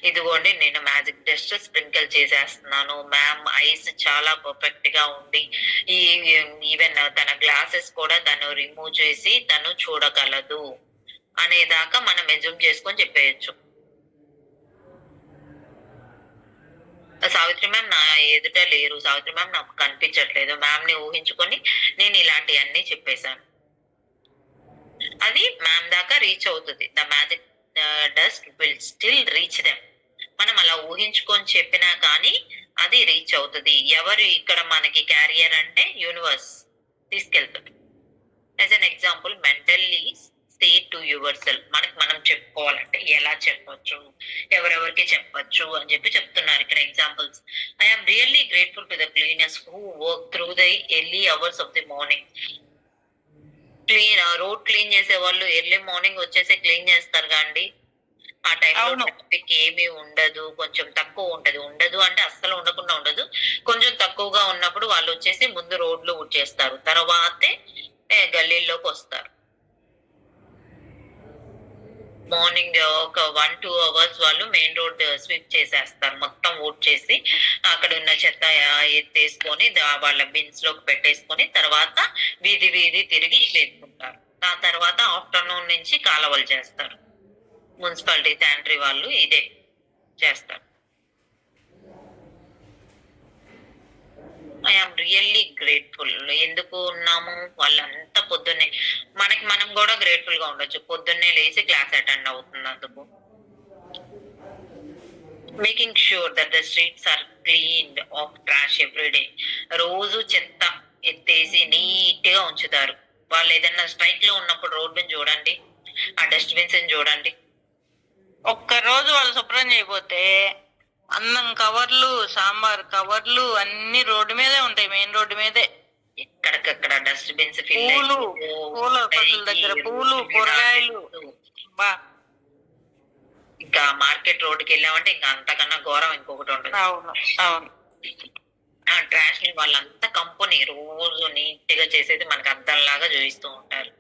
ఇదిగోండి నేను మ్యాజిక్ డస్ట్ స్ప్రింకిల్ చేసేస్తున్నాను మ్యామ్, ఐస్ చాలా పర్ఫెక్ట్ గా ఉంది, ఈవెన్ తన గ్లాసెస్ కూడా తను రిమూవ్ చేసి తను చూడగలదు అనేదాకా మనం ఎజ్యూమ్ చేసుకొని చెప్పేయచ్చు. సావిత్రి మ్యామ్ నా ఎదుట లేరు, సావిత్రి మ్యామ్ నాకు కనిపించట్లేదు, మ్యామ్ ని ఊహించుకొని నేను ఇలాంటివన్నీ చెప్పేశాను. అది మ్యామ్ దాకా రీచ్ అవుతుంది. The magic dust will still reach them. మనం అలా ఊహించుకొని చెప్పినా కానీ అది రీచ్ అవుతుంది. ఎవరు ఇక్కడ మనకి క్యారియర్ అంటే యూనివర్స్ తీసుకెళ్తుంది. As an example, mentally say to your self. మనకి మనం చెప్పుకోవాలంటే ఎలా చెప్పొచ్చు, ఎవరెవరికి చెప్పొచ్చు అని చెప్తున్నారు ఇక్కడ examples. I'm really grateful to the cleaners who work through the early hours of the morning. Road clean చేసే వాళ్ళు ఎర్లీ మార్నింగ్ వచ్చేసి క్లీన్ చేస్తారు కాండి. ఆ టైంలో ట్రాఫిక్ ఏమీ ఉండదు, కొంచెం తక్కువ ఉంటది. ఉండదు అంటే అస్సలు ఉండకుండా ఉండదు, కొంచెం తక్కువగా ఉన్నప్పుడు వాళ్ళు వచ్చేసి ముందు రోడ్లు ఊడ్చేస్తారు, తర్వాతే గల్లీల్లోకి వస్తారు. మార్నింగ్ ఒక 1-2 hours వాళ్ళు మెయిన్ రోడ్ స్వీప్ చేసేస్తారు, మొత్తం ఊడ్ చేసి అక్కడ ఉన్న చెత్త ఎత్తేసుకొని వాళ్ళ బిన్స్ లోకి పెట్టేసుకొని తర్వాత వీధి వీధి తిరిగి వేసుకుంటారు. ఆ తర్వాత ఆఫ్టర్నూన్ నుంచి కాలువలు చేస్తారు. మున్సిపాలిటీ శానిటరీ వాళ్ళు ఇదే చేస్తారు. I'm really grateful. ఎందుకు ఉన్నాము? వాళ్ళంతా పొద్దున్నే, మనం కూడా గ్రేట్ఫుల్ గా ఉండొచ్చు, పొద్దున్నే లేచి క్లాస్ అటెండ్ అవుతున్నందుకు. Making sure that the streets are cleaned of trash every day. రోజు చెత్త ఎత్తేసి నీట్ గా ఉంచుతారు. వాళ్ళు ఏదైనా స్ట్రైక్ లో ఉన్నప్పుడు రోడ్డుని చూడండి, ఆ డస్ట్బిన్స్ చూడండి. ఒక్క రోజు వాళ్ళు శుభ్రం చేయకపోతే అన్నం కవర్లు, సాంబార్ కవర్లు అన్ని రోడ్డు మీదే ఉంటాయి, మెయిన్ రోడ్డు మీదే. ఎక్కడికక్కడ డస్ట్బిన్స్ పూలు, పూల కొట్ల దగ్గర పూలు, కూరగాయలు. బా ఇంకా మార్కెట్ రోడ్డుకి వెళ్ళామంటే ఇంకా అంతకన్నా ఘోరం ఇంకొకటి ఉంటుంది. అవును అవును. ఆ ట్రాష్ ని వాళ్ళంతా కంపెనీ రోజు నీట్ గా చేసేది మనకి అద్దంలాగా చూపిస్తూ ఉంటారు.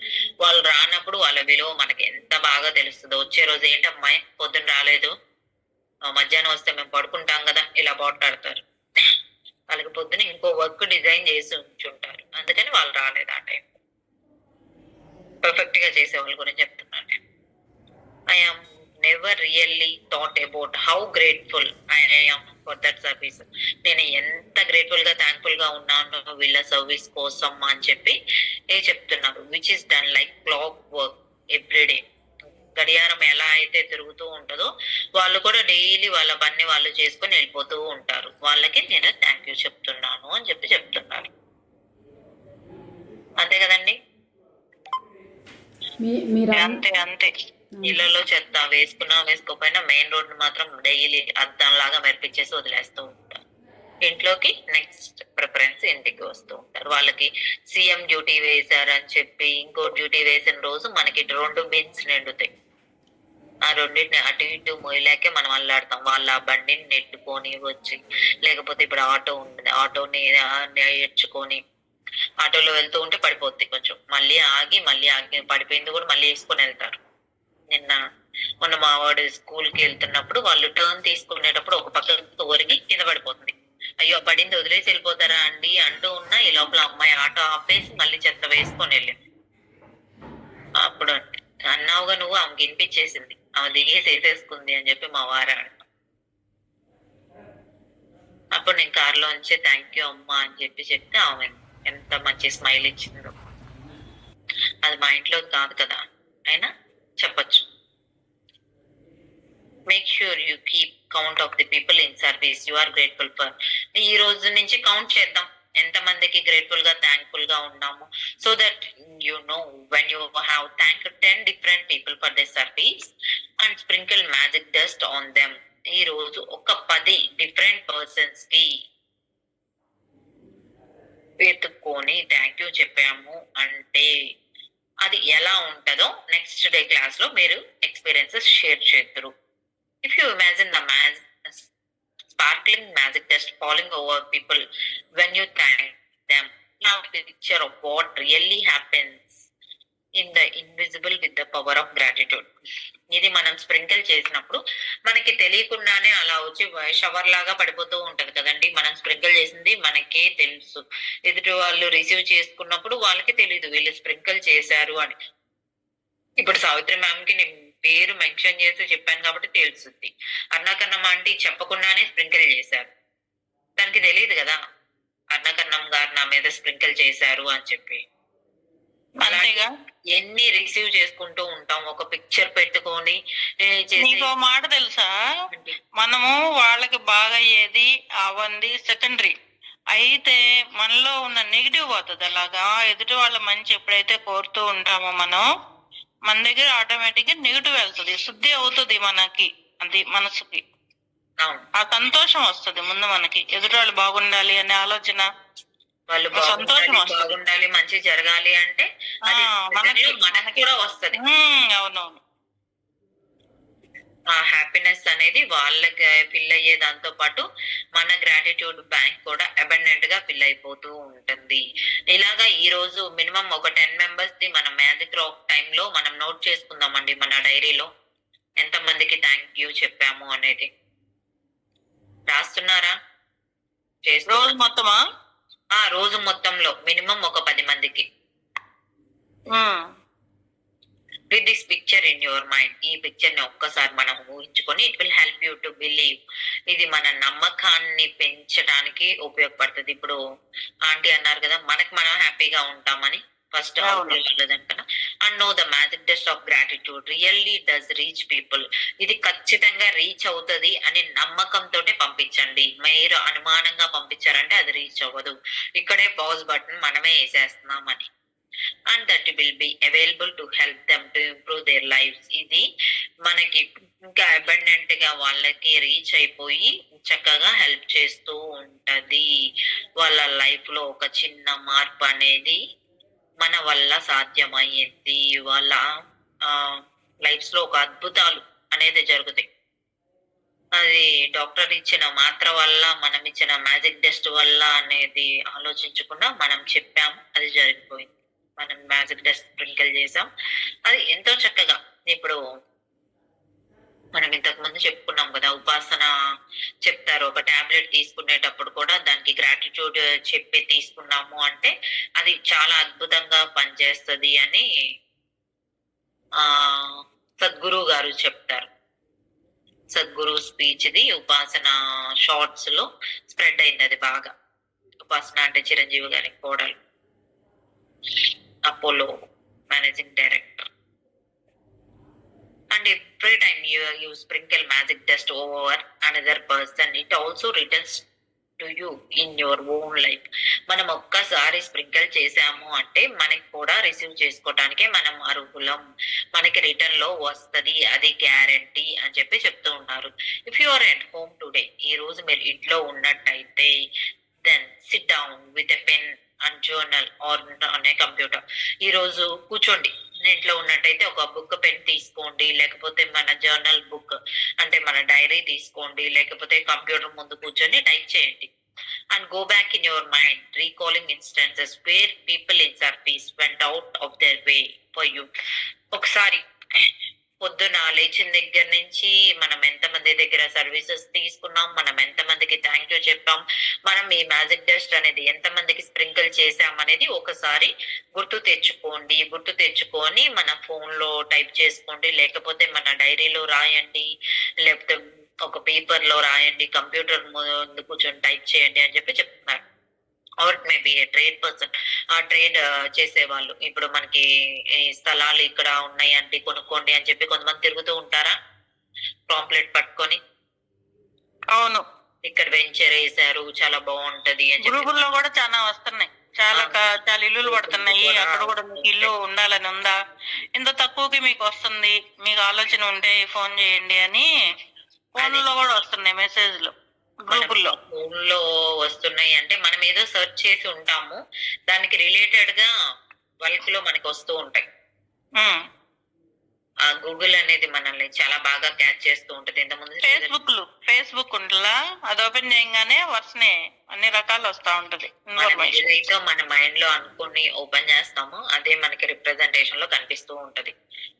వాళ్ళు రానప్పుడు వాళ్ళ విలువ మనకి ఎంత బాగా తెలుస్తుందో. వచ్చే రోజు ఏంటమ్మాయి పొద్దున్న రాలేదు, మధ్యాహ్నం వస్తే మేము పడుకుంటాం కదా, ఇలా పోట్లాడతారు. వాళ్ళకి పొద్దున ఇంకో వర్క్ డిజైన్ చేసి ఉంచుంటారు, అందుకని వాళ్ళు రాలేదు ఆ టైం. పర్ఫెక్ట్ గా చేసే వాళ్ళ గురించి చెప్తున్నాను నేను. I am never really thought about how grateful I am for that service. నేను ఎంత గ్రేట్ఫుల్ గా థ్యాంక్ఫుల్ గా ఉన్నాను వీళ్ళ సర్వీస్ కోసం అని చెప్పి చెప్తున్నారు. Which is done like clock work everyday. గడియారం ఎలా అయితే తిరుగుతూ ఉంటుందో వాళ్ళు కూడా డైలీ వాళ్ళ పని వాళ్ళు చేసుకొని వెళ్ళిపోతూ ఉంటారు. వాళ్ళకి నేను థ్యాంక్ యూ చెప్తున్నాను అని చెప్పి చెప్తున్నారు. అంతే కదండి. అంతే అంతే. ఇళ్లలో చెత్త వేసుకున్నా వేసుకోకపోయినా మెయిన్ రోడ్ మాత్రం డైలీ అద్దం లాగా మెరిపించేసి వదిలేస్తూ ఉంటారు. ఇంట్లోకి నెక్స్ట్ ప్రిఫరెన్స్ ఇంటికి వస్తూ ఉంటారు. వాళ్ళకి సీఎం డ్యూటీ వేశారని చెప్పి ఇంకో డ్యూటీ వేసిన రోజు మనకి 2 బిన్స్ నిండుతాయి. ఆ రెండింటిని అటు ఇటు మొయ్యలేకే మనం అల్లాడతాం. వాళ్ళ ఆ బండిని నెట్టుకొని వచ్చి, లేకపోతే ఇప్పుడు ఆటో ఉంటుంది, ఆటోని ఎడ్చుకొని ఆటోలో వెళ్తూ ఉంటే పడిపోద్ది, కొంచెం మళ్ళీ ఆగి పడిపోయింది కూడా మళ్ళీ వేసుకొని వెళ్తారు. మొన్న మా వాడు స్కూల్ కి వెళ్తున్నప్పుడు వాళ్ళు టర్న్ తీసుకునేటప్పుడు ఒక పక్క ఒరిగి కింద పడిపోతుంది. అయ్యో పడింది వదిలేసి వెళ్ళిపోతారా అండి అంటూ ఉన్నా ఈ లోపల అమ్మాయి ఆటో ఆపేసి మళ్ళీ చెత్త వేసుకొని వెళ్ళింది. అప్పుడు అన్నావుగా నువ్వు, ఆమెకి వినిపించేసింది, ఆమె దిగేసి వేసేసుకుంది అని చెప్పి మా వారు. అప్పుడు నేను కారులో ఉంచి థ్యాంక్ యూ అమ్మా అని చెప్పి చెప్తే ఆమె ఎంత మంచి స్మైల్ ఇచ్చిందో. అది మా ఇంట్లో కాదు కదా, అయినా చెప్పచ్చు. Make sure you keep count of the people in service you are grateful for. ఈ రోజు నుంచి కౌంట్ చేద్దాం ఎంత మందికి గ్రేట్ఫుల్ గా థ్యాంక్ఫుల్ గా ఉన్నాము. So that you know when you have thank 10 different people for their service and sprinkle magic dust on them. ఈ రోజు ఒక 10 different persons కి వెతుక్కొని థ్యాంక్ యూ చెప్పాము అంటే అది ఎలా ఉంటుందో నెక్స్ట్ డే క్లాస్ లో మీరు ఎక్స్పీరియన్సెస్ షేర్ చేద్దరు. If you imagine the sparkling magic dust falling over people when you thank them, you have a picture of what really happens in the invisible with the power of gratitude. ఇది మనం sprinkle చేసినప్పుడు మనకి తెలియకుండానే అలా వచ్చి shower లాగా పడిపోతూ ఉంటది కదండి. మనం స్ప్రింకిల్ చేసింది మనకే తెలుసు, ఎదుటి వాళ్ళు రిసీవ్ చేసుకున్నప్పుడు వాళ్ళకి తెలియదు వీళ్ళు స్ప్రింకిల్ చేశారు అని. ఇప్పుడు సావిత్రి మ్యామ్ కి నేను పేరు మెన్షన్ చేసి చెప్పాను కాబట్టి తెలుస్తుంది. అర్ణకన్నం ఆంటీ చెప్పకుండానే స్ప్రింకిల్ చేశారు, తనకి తెలియదు కదా అర్ణకన్నం గారు నా మీద స్ప్రింకిల్ చేశారు అని చెప్పి. అంతేగా ఎన్ని రిసీవ్ చేసుకుంటూ ఉంటాం, ఒక పిక్చర్ పెట్టుకొని నీకు మాట తెలుసా, మనము వాళ్ళకి బాగా అయ్యేది అవంది సెకండరీ అయితే మనలో ఉన్న నెగిటివ్ పోతుంది. అలాగా ఎదుటి వాళ్ళ మంచి ఎప్పుడైతే కోరుతూ ఉంటామో మనం, మన దగ్గర ఆటోమేటిక్ గా నెగిటివ్ వెళ్తుంది, శుద్ధి అవుతుంది మనకి, అది మనసుకి ఆ సంతోషం వస్తుంది. ముందు మనకి ఎదుటి వాళ్ళు బాగుండాలి అనే ఆలోచన, వాళ్ళు సంతోషం బాగుండాలి మంచి జరగాలి అంటే మనకి కూడా వస్తుంది. అవునవును. ఆ హ్యాపీనెస్ అనేది వాళ్ళకి ఫిల్ అయ్యే దాంతో పాటు మన గ్రాటిట్యూడ్ బ్యాంక్ కూడా అబండెంట్ గా ఫిల్ అయిపోతూ ఉంటుంది. ఇలాగా ఈ రోజు మినిమం ఒక 10 members ది మన మ్యాజిక్ రాక్ టైమ్ లో మనం నోట్ చేసుకుందామండి మన డైరీలో ఎంత మందికి థ్యాంక్ యూ చెప్పాము అనేది. రాస్తున్నారా? రోజు మొత్తమా? రోజు మొత్తంలో మినిమం ఒక 10 మందికి. With this picture in your mind, ఈ పిక్చర్ ని ఒక్కసారి మనం ఊహించుకొని it will help you to believe. ఇది మన నమ్మకాన్ని పెంచడానికి ఉపయోగపడుతుంది. ఇప్పుడు ఆంటీ అన్నారు కదా మనకి మనం హ్యాపీగా ఉంటామని, ఫస్ట్ అవును. వాళ్ళదంట. And know the magic dust of gratitude really does reach people. ఇది ఖచ్చితంగా రీచ్ అవుతది అని నమ్మకంతో పంపించండి. మీరు అనుమానంగా పంపించారంటే అది రీచ్ అవ్వదు. ఇక్కడే పాజ్ బటన్ మనమే వేసేస్తున్నామని. And that will be available to help them to improve their lifes. ఇది మనకి ఇంకా అబండెంట్ గా వాళ్ళకి రీచ్ అయిపోయి చక్కగా హెల్ప్ చేస్తూ ఉంటది. వాళ్ళ లైఫ్ లో ఒక చిన్న మార్పు అనేది మన వల్ల సాధ్యమయ్యింది. వాళ్ళ లైఫ్స్ లో ఒక అద్భుతాలు అనేది జరుగుతాయి. అది డాక్టర్ ఇచ్చిన మాత్ర వల్ల, మనం ఇచ్చిన మ్యాజిక్ డస్ట్ వల్ల అనేది ఆలోచించకుండా మనం చెప్పాము, అది జరిగిపోయింది. మనం మ్యాజిక్ డస్ట్ స్ప్రింకిల్ చేసాం, అది ఎంతో చక్కగా. ఇప్పుడు మనం ఇంతకు ముందు చెప్పుకున్నాం కదా, ఉపాసన చెప్తారు. ఒక టాబ్లెట్ తీసుకునేటప్పుడు కూడా దానికి గ్రాటిట్యూడ్ చెప్పి తీసుకున్నాము అంటే అది చాలా అద్భుతంగా పనిచేస్తుంది అని ఆ సద్గురు గారు చెప్తారు. సద్గురు స్పీచ్ ది ఉపాసన షార్ట్స్ లో స్ప్రెడ్ అయింది అది బాగా. ఉపాసన అంటే చిరంజీవి గారి కోడలు, Apollo managing director. And every time you sprinkle magic dust over another person, it also returns to you in your own life. మనం ఒక్కసారి స్ప్రింకిల్ చేసాము అంటే మనకి కూడా రిసీవ్ చేసుకోవటానికి మనం అర్హులం, మనకి రిటర్న్ లో వస్తది, అది గ్యారంటీ అని చెప్పి చెప్తూ ఉన్నారు. If you are at home today, ఈ రోజు మీరు ఇంట్లో ఉన్నట్టయితే, then sit down with a pen and journal or on a computer. ఈ రోజు కూర్చోండి, ఇంట్లో ఉన్నట్టయితే ఒక బుక్ పెన్ తీసుకోండి, లేకపోతే మన జర్నల్ బుక్ అంటే మన డైరీ తీసుకోండి, లేకపోతే కంప్యూటర్ ముందు కూర్చొని టైప్ చేయండి. And go back in your mind, recalling instances where people in service went out of their way for you. ఒకసారి పొద్దున లేచిన దగ్గర నుంచి మనం ఎంతమంది దగ్గర సర్వీసెస్ తీసుకున్నాం, మనం ఎంతమందికి థ్యాంక్ యూ చెప్పాం, మనం ఈ మ్యాజిక్ డస్ట్ అనేది ఎంతమందికి స్ప్రింకిల్ చేసాం అనేది ఒకసారి గుర్తు తెచ్చుకోండి. గుర్తు తెచ్చుకొని మన ఫోన్ లో టైప్ చేసుకోండి, లేకపోతే మన డైరీలో రాయండి, లేకపోతే ఒక పేపర్ లో రాయండి, కంప్యూటర్ ముందు కూర్చొని టైప్ చేయండి అని చెప్పి చెప్తున్నారు. Or maybe A trade person, ఆ ట్రేడ్ చేసేవాళ్ళు, ఇప్పుడు మనకి ఈ స్థలాలు ఇక్కడ ఉన్నాయండి కొనుక్కోండి అని చెప్పి కొంతమంది తిరుగుతూ ఉంటారా పాంప్లెట్ పట్టుకొని. అవును, ఇక్కడ వెంచర్ వేసారు, చాలా బాగుంటది అని చెప్పి గ్రూపుల్లో కూడా చాలా వస్తున్నాయి. చాలా చాలా ఇల్లులు పడుతున్నాయి. అక్కడ కూడా మీకు ఇల్లు ఉండాలని ఉందా, ఇంత తక్కువకి మీకు వస్తుంది, మీకు ఆలోచన ఉంటే ఫోన్ చేయండి అని ఫోన్లో కూడా వస్తున్నాయి మెసేజ్లు, గ్రూపుల్లో. ఫోన్ లో వస్తున్నాయి అంటే మనం ఏదో సెర్చ్ చేసి ఉంటాము, దానికి రిలేటెడ్ గా బల్క్ లో మనకి వస్తూ ఉంటాయి. ఆ గూగుల్ అనేది మనల్ని చాలా బాగా క్యాచ్ చేస్తూ ఉంటది. ఇంతకుముందు ఫేస్బుక్ ఉంటుందా, అది ఓపెన్ చేయగానే వరుసనే అన్ని రకాలు వస్తా ఉంటది. మనం ఏదైతే మన మైండ్ లో అనుకుని ఓపెన్ చేస్తామో అదే మనకి రిప్రజెంటేషన్ లో కనిపిస్తూ ఉంటది.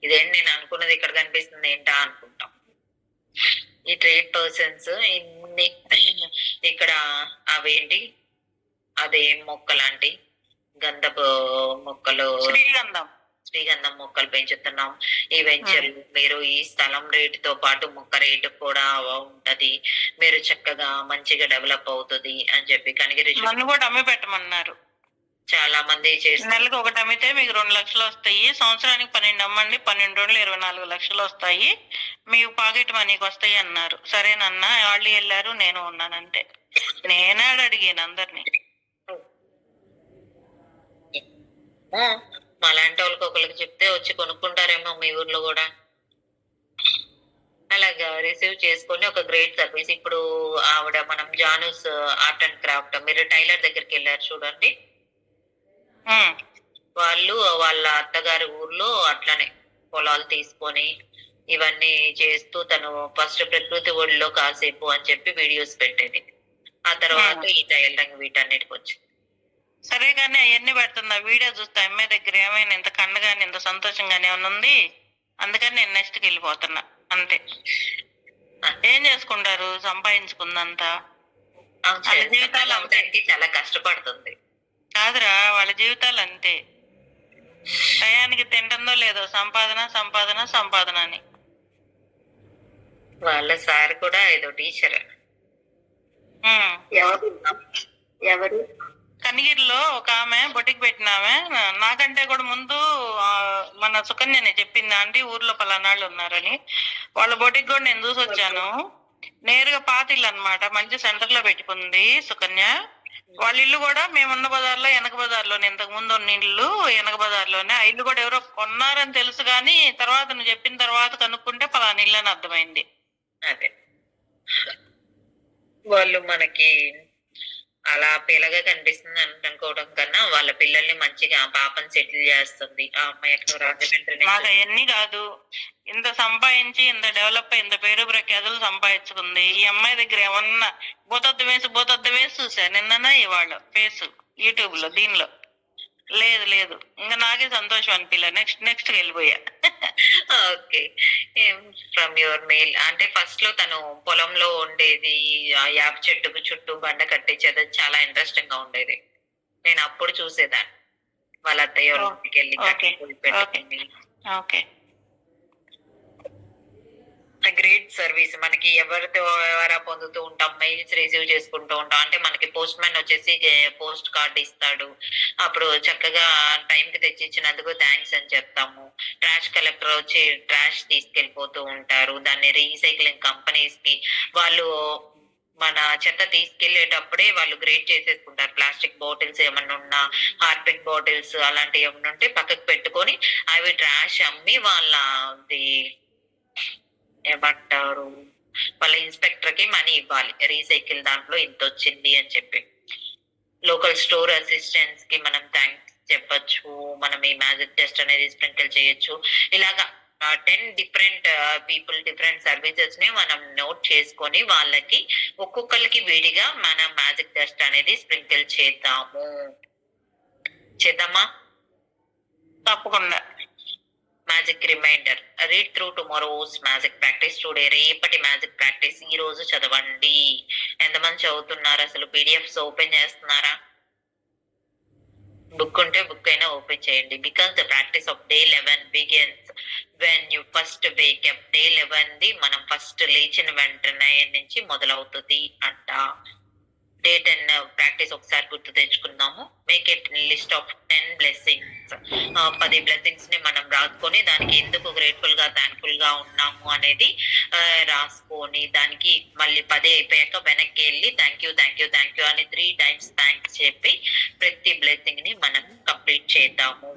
ఇదేంటి నేను అనుకున్నది ఇక్కడ కనిపిస్తుంది ఏంటా అనుకుంటాం. ఈ ట్రేడ్ పర్సన్స్ ఇక్కడ అవేంటి, అదేం మొక్కలాంటి గంధపు మొక్కలు, శ్రీగంధం మొక్కలు పెంచుతున్నాం. ఈ వెంచర్ మీరు ఈ స్థలం రేటుతో పాటు మొక్క రేటు కూడా ఉంటది, మీరు చక్కగా మంచిగా డెవలప్ అవుతుంది అని చెప్పి కనిగిరి కూడా అమ్మి పెట్టమన్నారు. చాలా మంది చేసి నెలకు ఒకటి అమ్మితే మీకు 2 లక్షలు వస్తాయి, సంవత్సరానికి 12 అమ్మండి, 12 రోజులు 24 లక్షలు వస్తాయి, మీకు పాకెట్ మనీకి వస్తాయి అన్నారు. సరేనన్నా, వాళ్ళు వెళ్ళారు, నేను ఉన్నానంటే. నేనే అడిగాను అందరినీ. మాలాంటి వాళ్ళకి ఒకరికి చెప్తే వచ్చి కొనుక్కుంటారేమో మీ ఊర్లో కూడా. అలాగా రిసీవ్ చేసుకొని ఒక గ్రేట్ సర్వీస్. ఇప్పుడు ఆవిడ మనం జానూస్ ఆర్ట్ అండ్ క్రాఫ్ట్, మీరు టైలర్ దగ్గరికి వెళ్ళారు చూడండి, వాళ్ళు వాళ్ళ అత్తగారి ఊర్లో అట్లనే పొలాలు తీసుకొని ఇవన్నీ చేస్తూ తను ఫస్ట్ ప్రకృతి ఒడిలో కాసేపు అని చెప్పి వీడియోస్ పెట్టేది. ఆ తర్వాత ఈ టైలరింగ్ వీటన్నిటికి వచ్చింది. సరే కానీ అవన్నీ పెడుతుందా వీడియో చూస్తా, అమ్మాయి దగ్గర ఏమైనా ఇంత కన్నగాని ఇంత సంతోషంగానే ఏమైనా ఉంది, అందుకని నేను నెక్స్ట్కి వెళ్ళిపోతున్నా అంతే. ఏం చేసుకుంటారు సంపాదించుకుందంతా, వాళ్ళ జీవితాలు అంతే. చాలా కష్టపడుతుంది కాదురా, వాళ్ళ జీవితాలు అంతే. టయానికి తింటుందో లేదో సంపాదన సంపాదన సంపాదన అని. వాళ్ళ సార్ కూడా ఏదో టీచర్. ఎవరు కనిగిరిలో ఒక ఆమె బొటికి పెట్టిన ఆమె నాకంటే కూడా ముందు మన సుకన్యనే చెప్పింది, ఆంటీ ఊర్లో పలానాళ్ళు ఉన్నారని. వాళ్ళ బొటికి కూడా నేను చూసి వచ్చాను. నేరుగా పాతిల్లు అన్నమాట, మంచి సెంటర్ లో పెట్టుకుంది సుకన్య. వాళ్ళ ఇల్లు కూడా మేమున్న బజార్లో వెనక బజార్లోనే, ఇంతకు ముందు ఉన్న ఇల్లు వెనక బజార్లోనే. ఆ ఇల్లు కూడా ఎవరో కొన్నారని తెలుసు, కానీ తర్వాత నువ్వు చెప్పిన తర్వాత కనుక్కుంటే పలానా ఇల్లు అని అర్థమైంది. అదే వాళ్ళు మనకి అలా పిల్లగా కనిపిస్తుంది అనుకోవడం కన్నా వాళ్ళ పిల్లల్ని మంచిగా ఆ పాపని సెటిల్ చేస్తుంది. ఆ అమ్మాయి ఎక్కడ రాజమండ్రి నాకు అవన్నీ కాదు, ఇంత సంపాదించి ఇంత డెవలప్ ఇంత పేరు ప్రఖ్యాతులు సంపాదించుకుంది. ఈ అమ్మాయి దగ్గర ఏమన్నా బోతద్దు వేసి చూసా నిన్న ఇవాళ ఫేస్ యూట్యూబ్ లో, దీనిలో లేదు. ఇంకా నాకే సంతోషం అనిపించలే. నెక్స్ట్ వెళ్ళిపోయా. ఓకే, ఫ్రమ్ యువర్ మెయిల్ అంటే ఫస్ట్ లో తను పొలంలో ఉండేది, ఆ యాప్ చెట్టుకు చుట్టూ బండ కట్టించేది చాలా ఇంట్రెస్టింగ్ గా ఉండేది. నేను అప్పుడు చూసేదాన్ని వాళ్ళ అత్తయ్య వాళ్ళ ఇంటికి వెళ్ళి కట్టి పెట్టుకుంది. Okay, great service. మనకి ఎవరితో ఎవరా పొందుతూ ఉంటాం, మెయిల్స్ రిసీవ్ చేసుకుంటూ ఉంటాం. అంటే మనకి పోస్ట్ మ్యాన్ వచ్చేసి పోస్ట్ కార్డ్ ఇస్తాడు, అప్పుడు చక్కగా టైం కి తెచ్చి ఇచ్చినందుకు థ్యాంక్స్ అని చెప్తాము. ట్రాష్ కలెక్టర్ వచ్చి ట్రాష్ తీసుకెళ్లిపోతూ ఉంటారు, దాన్ని రీసైక్లింగ్ కంపెనీస్ కి వాళ్ళు మన చెత్త తీసుకెళ్లేటప్పుడే వాళ్ళు గ్రేట్ చేసేసుకుంటారు. ప్లాస్టిక్ బాటిల్స్ ఏమన్నా ఉన్నా, హార్పిక్ బాటిల్స్ అలాంటివి ఏమన్నా ఉంటే పక్కకు పెట్టుకొని అవి ట్రాష్ అమ్మి వాళ్ళది ఏమంటారు వాళ్ళ ఇన్స్పెక్టర్ కి మనీ ఇవ్వాలి, రీసైకిల్ దాంట్లో ఇంత వచ్చింది అని చెప్పి. లోకల్ స్టోర్ అసిస్టెంట్స్ కి మనం థ్యాంక్స్ చెప్పొచ్చు, మనం ఈ మ్యాజిక్ టెస్ట్ అనేది స్ప్రింకిల్ చేయొచ్చు. ఇలాగా 10 డిఫరెంట్ పీపుల్ డిఫరెంట్ సర్వీసెస్ ని మనం నోట్ చేసుకొని వాళ్ళకి ఒక్కొక్కరికి విడిగా మనం మ్యాజిక్ టెస్ట్ అనేది స్ప్రింకిల్ చేద్దామా? తప్పకుండా. Magic reminder, read through tomorrow's magic practice today. రేపటి మ్యాజిక్ ప్రాక్టీస్ ఈ రోజు చదవండి. ఎంతమంది చదువుతున్నారు? అసలు పీడిఎఫ్స్ ఓపెన్ చేస్తున్నారా? బుక్ ఉంటే బుక్ అయినా ఓపెన్ చేయండి. Because the practice of day 11 begins when you first wake up. Day 11 ది మనం ఫస్ట్ లేచిన వెంటనే నుంచి మొదలవుతుంది అంట. డే 10 ప్రాక్టీస్ ఒకసారి గుర్తు తెచ్చుకుందాము. Make it list of 10 blessings. 10 blessings ని మనం రాసుకొని దానికి ఎందుకు గ్రేట్ఫుల్ గా థ్యాంక్ఫుల్ గా ఉన్నాము అనేది రాసుకొని దానికి మళ్ళీ 10 అయిపోయాక వెనక్కి వెళ్ళి థ్యాంక్ యూ అని 3 times థ్యాంక్స్ చెప్పి ప్రతి బ్లెస్సింగ్ ని మనం కంప్లీట్ చేద్దాము.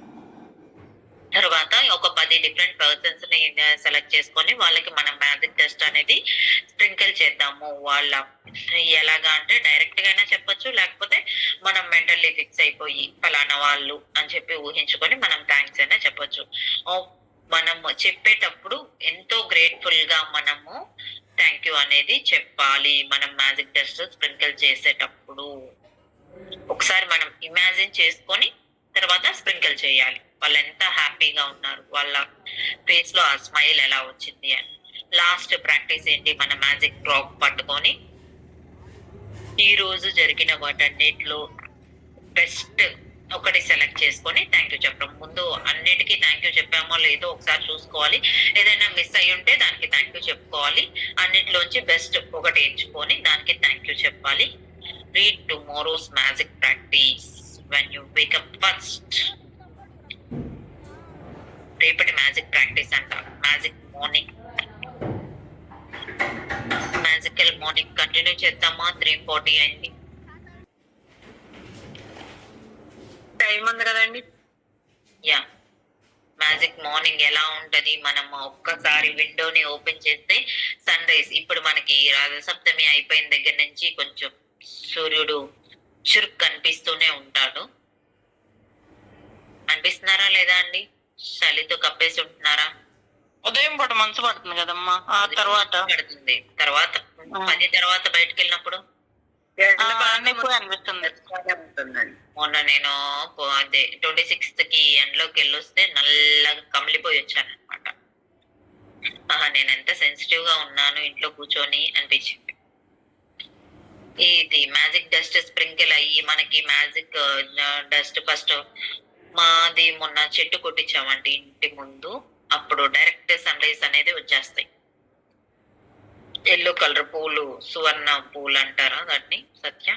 తర్వాత ఒక 10 డిఫరెంట్ పర్సన్స్ ని సెలెక్ట్ చేసుకొని వాళ్ళకి మనం మ్యాజిక్ టెస్ట్ అనేది స్ప్రింకిల్ చేద్దాము. వాళ్ళ ఎలాగా అంటే డైరెక్ట్ గా అయినా చెప్పొచ్చు, లేకపోతే మనం మెంటల్లీ ఫిక్స్ అయిపోయి ఫలానా వాళ్ళు అని చెప్పి ఊహించుకొని మనం థ్యాంక్స్ అయినా చెప్పొచ్చు. మనం చెప్పేటప్పుడు ఎంతో గ్రేట్ఫుల్ గా మనము థ్యాంక్ యూ అనేది చెప్పాలి. మనం మ్యాజిక్ టెస్ట్ స్ప్రింకిల్ చేసేటప్పుడు ఒకసారి మనం ఇమాజిన్ చేసుకొని తర్వాత స్ప్రింకిల్ చేయాలి. వాళ్ళు ఎంత హ్యాపీగా ఉన్నారు, వాళ్ళ ఫేస్ లో ఆ స్మైల్ ఎలా వచ్చింది అని. లాస్ట్ ప్రాక్టీస్ ఏంటి, మన మ్యాజిక్ క్లాక్ పట్టుకొని ఈ రోజు జరిగిన వాటన్నిటిలో బెస్ట్ ఒకటి సెలెక్ట్ చేసుకొని థ్యాంక్ యూ చెప్పడం. ముందు అన్నిటికీ థ్యాంక్ యూ చెప్పామో లేదో ఒకసారి చూసుకోవాలి. ఏదైనా మిస్ అయ్యి ఉంటే దానికి థ్యాంక్ యూ చెప్పుకోవాలి. అన్నిటిలోంచి బెస్ట్ ఒకటి ఎంచుకొని దానికి థ్యాంక్ యూ చెప్పాలి. Read tomorrow's magic practice when you wake up first. రేపటి మ్యాజిక్ ప్రాక్టీస్ అంట magic morning. Magical morning continue చేద్దామా? 3:40 అయింది, టైం ఉంది కదండి. యా. మ్యాజిక్ మార్నింగ్ ఎలా ఉంటది, మనం ఒక్కసారి విండోని ఓపెన్ చేస్తే సన్ రైజ్. ఇప్పుడు మనకి రథసప్తమి అయిపోయిన దగ్గర నుంచి కొంచెం సూర్యుడు చురుకు కనిపిస్తూనే ఉంటాడు. అనిపిస్తున్నారా లేదా అండి? చలితో కప్పేసి ఉంటున్నారా? ఉదయం పూట మంచు పడుతుంది కదమ్మా, ఆ తర్వాత పడుతుంది. తర్వాత 10 తర్వాత బయటకు వెళ్ళినప్పుడు అనిపిస్తుంది. మొన్న నేను అదే 26th కి ఎండ్లోకి వెళ్ళొస్తే నల్లగా కమిలిపోయి వచ్చాను అనమాట. నేను ఎంత సెన్సిటివ్ గా ఉన్నాను ఇంట్లో కూర్చొని అనిపించింది. ఇది మ్యాజిక్ డస్ట్ స్ప్రింకిల్ అయ్యి మనకి మ్యాజిక్ డస్ట్ ఫస్ట్ మాది మొన్న చెట్టు కొట్టించామండి ఇంటి ముందు. అప్పుడు డైరెక్ట్ సన్ రైజ్ అనేది వచ్చేస్తాయి. ఎల్లో కలర్ పూలు, సువర్ణ పూలు అంటారా దాన్ని సత్య?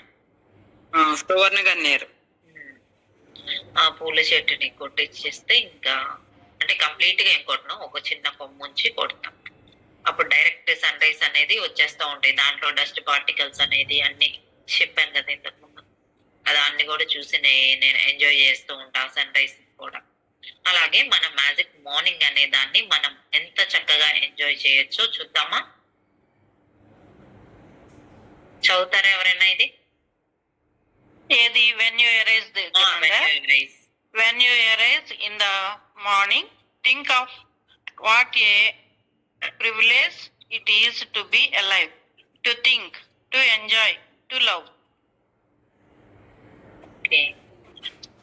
సువర్ణ గన్నేరు. ఆ పూల చెట్టుని కొట్టిచ్చేస్తే ఇంకా అంటే కంప్లీట్ గా ఏం కొట్టను, ఒక చిన్న కొమ్మ ఉంచి కొడతాం. అప్పుడు డైరెక్ట్ సన్ రైజ్ అనేది వచ్చేస్తా ఉంటాయి. దాంట్లో డస్ట్ పార్టికల్స్ అనేది అన్ని చెప్పాను కదా ఇంతకు ముందు. దాన్ని కూడా చూసి నేను ఎంజాయ్ చేస్తూ ఉంటా సన్ రైజ్ కూడా. అలాగే మన మ్యాజిక్ మార్నింగ్ అనే దాన్ని మనం ఎంత చక్కగా ఎంజాయ్ చేయొచ్చో చూద్దామా? చదువుతారా ఎవరైనా ఇది? ఏది? When you erase when you arise in the morning, think of what a privilege it is to be alive, to think, to enjoy, to love.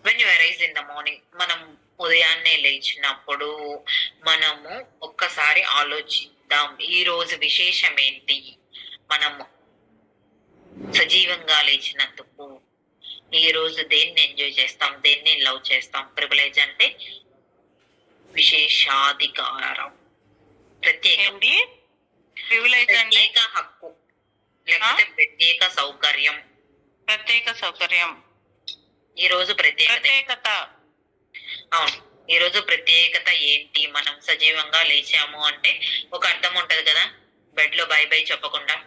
When you arise in the morning, మనం ఉదయాన్నే లేచినప్పుడు మనము ఒక్కసారి ఆలోచిద్దాం ఈ రోజు విశేషం ఏంటి, మనము సజీవంగా లేచినందుకు ఈ రోజు దేన్ని ఎంజాయ్ చేస్తాం, దేన్ని లవ్ చేస్తాం. ప్రివిలేజ్ అంటే విశేషాధికారం, ప్రత్యేక ఏంటి ప్రివిలేజ్ అంటే? ప్రత్యేక హక్కు లేకపోతే ప్రత్యేక సౌకర్యం. ప్రత్యేక సౌకర్యం, ఈ రోజు ప్రత్యేకత. అవును, ఈ రోజు ప్రత్యేకత ఏంటి? మనం సజీవంగా లేచాము అంటే ఒక అర్థం ఉంటది కదా, బెడ్ లో బై బై చెప్పకుండా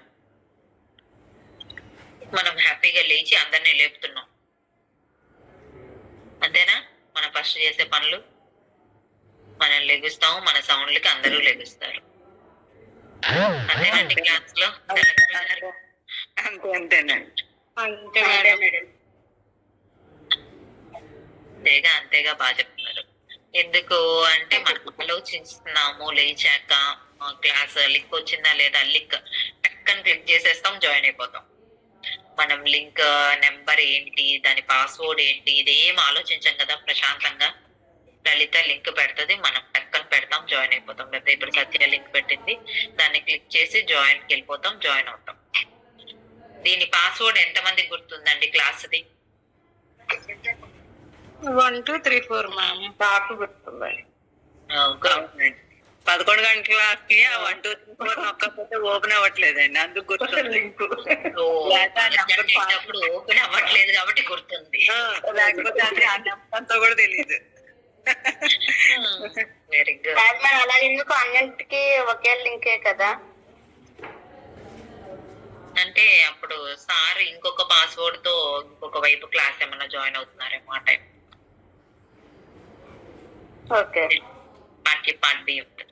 మనం హ్యాపీగా లేచి అందరినీ లేపుతున్నాం. అంతేనా? మనం ఫస్ట్ చేసే పనులు, మనం లెగుస్తాము, మన సౌండ్లకి అందరూ లెగుస్తారు. అంతేనండి క్లాస్ లో? అంతేనండి. అంతే మేడం. అంతేగా బాగా చెప్తున్నారు. ఎందుకు అంటే మనం ఆలోచిస్తున్నాము లేచాక క్లాస్ లింక్ వచ్చిందా లేదా, లింక్ టక్కని క్లిక్ చేసేస్తాం, జాయిన్ అయిపోతాం. మనం లింక్ నెంబర్ ఏంటి, దాని పాస్వర్డ్ ఏంటి, ఇదేం ఆలోచించాం కదా ప్రశాంతంగా. లలిత లింక్ పెడుతుంది, మనం టక్కని పెడతాం, జాయిన్ అయిపోతాం. లేదా ఇప్పుడు సత్య లింక్ పెట్టింది, దాన్ని క్లిక్ చేసి జాయిన్ కి వెళ్ళిపోతాం, జాయిన్ అవుతాం. దీని పాస్వర్డ్ ఎంతమందికి గుర్తుందండి క్లాస్ది? 1 2 3 4 మ్యామ్. బాగా గుర్తుంది. 11 గంటల క్లాస్ కి 1 2 3 4 నొక్కకపోతే ఓపెన్ అవ్వట్లేదండి, అందుకు గుర్తుంది. లింక్ అప్పుడు ఓపెన్ అవ్వట్లేదు కాబట్టి గుర్తుంది. లేకపోతే అది ఆ నెంబర్ అంతా కూడా తెలియదు. Very good. మరి అలా ఎందుకు అన్నింటికి ఒకే లింకే కదా? అంటే అప్పుడు సార్ ఇంకొక పాస్వర్డ్ తో ఇంకొక వైపు క్లాస్ ఏమన్నా జాయిన్ అవుతున్నారేమో ఆ టైం. ఓకే. పార్ట్ బి ఉంటుంది.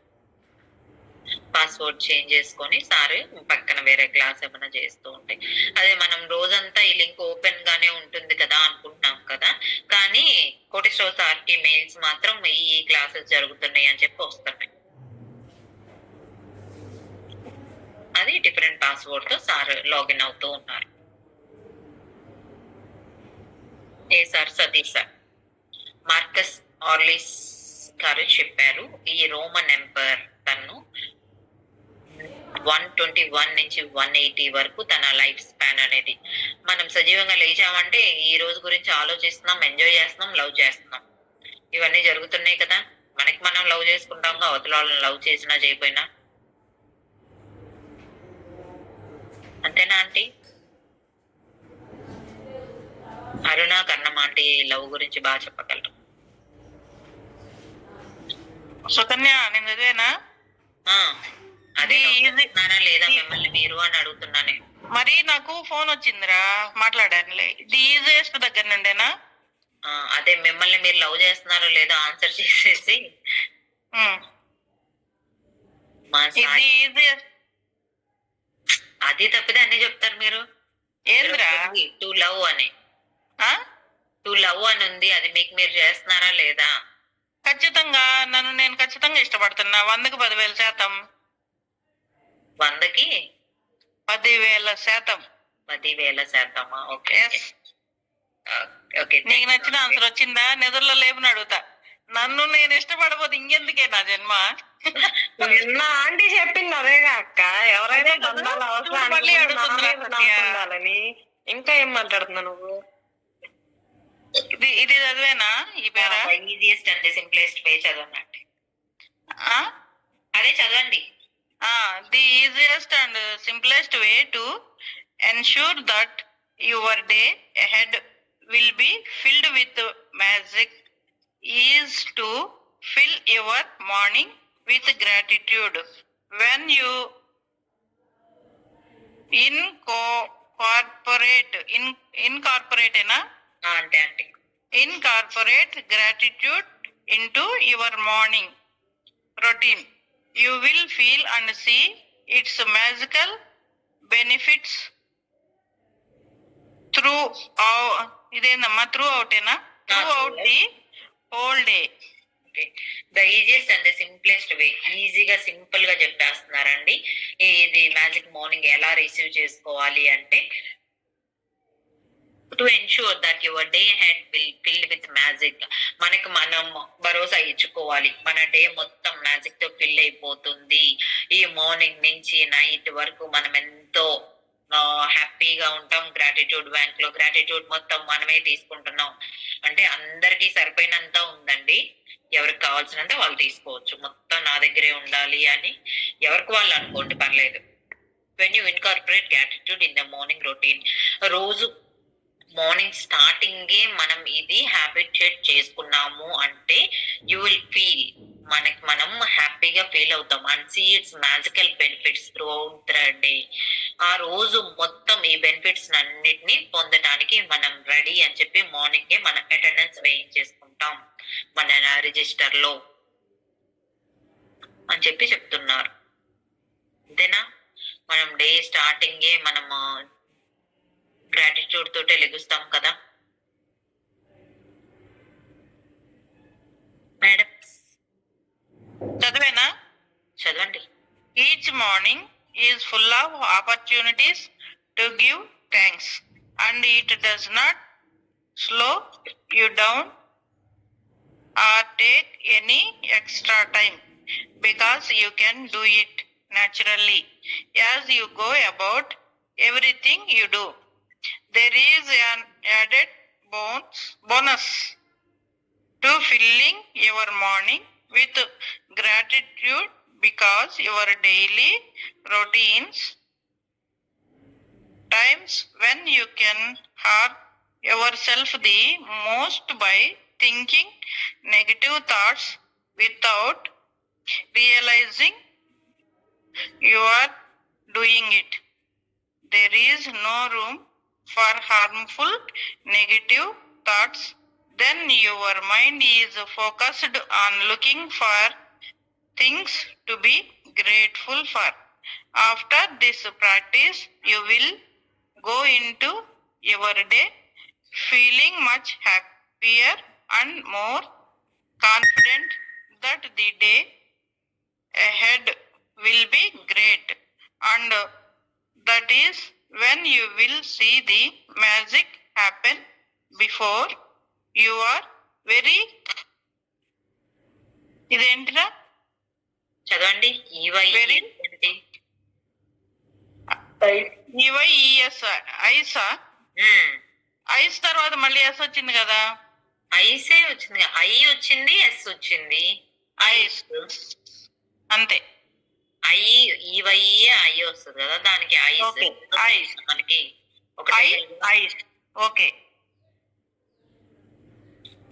పాస్వర్డ్ చేంజ్ చేసుకొని సార్ పక్కన వేరే క్లాస్ ఏమైనా చేస్తూ ఉంటే, అదే మనం రోజంతా ఈ లింక్ ఓపెన్ గానే ఉంటుంది కదా అనుకుంటున్నాం కదా, కానీ కోటేశ్వర సార్ కి మెయిల్స్ మాత్రం ఈ క్లాసెస్ జరుగుతున్నాయి అని చెప్పి వస్తున్నాయి. అది డిఫరెంట్ పాస్వర్డ్ తో సార్ లాగిన్ అవుతూ ఉన్నారు. ఏ సార్? సతీష్ సార్. మార్కస్ ఆర్లిస్ గారు చెప్పారు, ఈ రోమన్ ఎంపైర్ తను 121 నుంచి 180 వరకు తన లైఫ్ స్పాన్ అనేది. మనం సజీవంగా లేచామంటే ఈ రోజు గురించి ఆలోచిస్తున్నాం, ఎంజాయ్ చేస్తున్నాం, లవ్ చేస్తున్నాం. ఇవన్నీ జరుగుతున్నాయి కదా. మనకి మనం లవ్ చేసుకుంటాం, అవతల వాళ్ళని లవ్ చేసినా చేయపోయినా. అంతేనా ఆంటీ? అరుణ కన్నమ్మ ఆంటీ లవ్ గురించి బాగా చెప్పగలరు. సుకన్య, నేను చదివేనా? అదే చెప్తున్నారా లేదా మిమ్మల్ని మీరు అని అడుగుతున్నానే. మరి నాకు ఫోన్ వచ్చిందిరా, మాట్లాడానులే. ది ఈజియెస్ట్ దగ్గర నుండేనా? అదే మిమ్మల్ని మీరు లవ్ చేస్తున్నారో లేదో ఆన్సర్ చేసేసి అది తప్పితే అన్ని చెప్తారు మీరు. ఏంద్రా? టు లవ్ అని, టు లవ్ అని ఉంది, అది మీకు మీరు చేస్తున్నారా లేదా? ఖచ్చితంగా నన్ను నేను ఖచ్చితంగా ఇష్టపడుతున్నా. 100కి 10,000%. 100కి 10,000%. 10,000%. Okay okay. నీకు నచ్చిన ఆన్సర్ వచ్చిందా? నిద్రలో లేపుని అడుగుతా. నన్ను నేను ఇష్టపడబోదు ఇంకెందుకే నా జన్మ? నిన్న ఆంటీ చెప్పింది అదేగా అక్క, ఎవరైనా బంధాలు మళ్ళీ అడుగుతుందా? అవసరాలని. ఇంకా ఏం మాట్లాడుతున్నా నువ్వు? ఇది చదివేనా? ఈ పేరా? ఈజియెస్ట్ అండ్ సింప్లెస్ట్ వే చదవండి. అదే చదవండి. The easiest and simplest way to ensure that your day ahead will be filled with magic is to fill your morning with gratitude. When you incorporate అంటే అంటే incorporate gratitude into your morning routine, you will feel and see its magical benefits throughout the whole day. Okay, the easiest and the simplest వే, ఈజీగా simple గా చెప్పేస్తున్నారండి. ఇది magic morning ఎలా receive చేసుకోవాలి అంటే, to ensure that your day head will filled with magic. మనకు మనం భరోసా ఇచ్చుకోవాలి, మన డే మొత్తం మ్యాజిక్ తో ఫిల్ అయిపోతుంది. ఈ మార్నింగ్ నుంచి నైట్ వరకు మనం ఎంతో హ్యాపీగా ఉంటాం. గ్రాటిట్యూడ్ బ్యాంక్ లో గ్రాటిట్యూడ్ మొత్తం మనమే తీసుకుంటున్నాం. అంటే అందరికీ సరిపోయినంత ఉందండి, ఎవరికి కావాల్సినంత వాళ్ళు తీసుకోవచ్చు. మొత్తం నా దగ్గరే ఉండాలి అని ఎవరికి వాళ్ళు అనుకోండి, పర్లేదు. When you incorporate gratitude in the morning routine, రోజు మార్నింగ్ స్టార్టింగే మనం ఇది హ్యాబిట్యూట్ చేసుకున్నాము అంటే యూ విల్ ఫీల్, మనకి మనం హ్యాపీగా ఫీల్ అవుతాం. And see its magical benefits throughout the day. ఆ రోజు మొత్తం ఈ బెనిఫిట్స్ అన్నిటిని పొందడానికి మనం రెడీ అని చెప్పి మార్నింగే మనం అటెండెన్స్ వేయించేసుకుంటాం మన రిజిస్టర్ లో అని చెప్పి చెప్తున్నారు. అంతేనా? మనం డే స్టార్టింగే మనం గ్రాటిట్యూడ్ తోటే లెగుస్తాం కదా మేడం. చదివేనా? చదవండి. Each morning is full of opportunities to give thanks, and it does not slow you down or take any extra time, because you can do it naturally as you go about everything you do. There is an added bonus to filling your morning with gratitude, because your daily routines times when you can harm yourself the most by thinking negative thoughts without realizing you are doing it. There is no room for harmful negative thoughts. Then your mind is focused on looking for things to be grateful for. After this practice, you will go into your day feeling much happier and more confident that the day ahead will be great. And that is when you will see the magic happen before you are very. ఇదేంటిరా? చదవండి. Very. ఈవైఈఎస్ ఐసా? Ice తర్వాత మళ్ళీ yes వచ్చింది కదా. ఐసే వచ్చింది, I వచ్చింది, yes వచ్చింది. Ice అంతే. I ఈవైఏ I వస్తుంది కదా, దానికి ఐస్. Okay. ఐస్ మనకి ఐస్. ఓకే.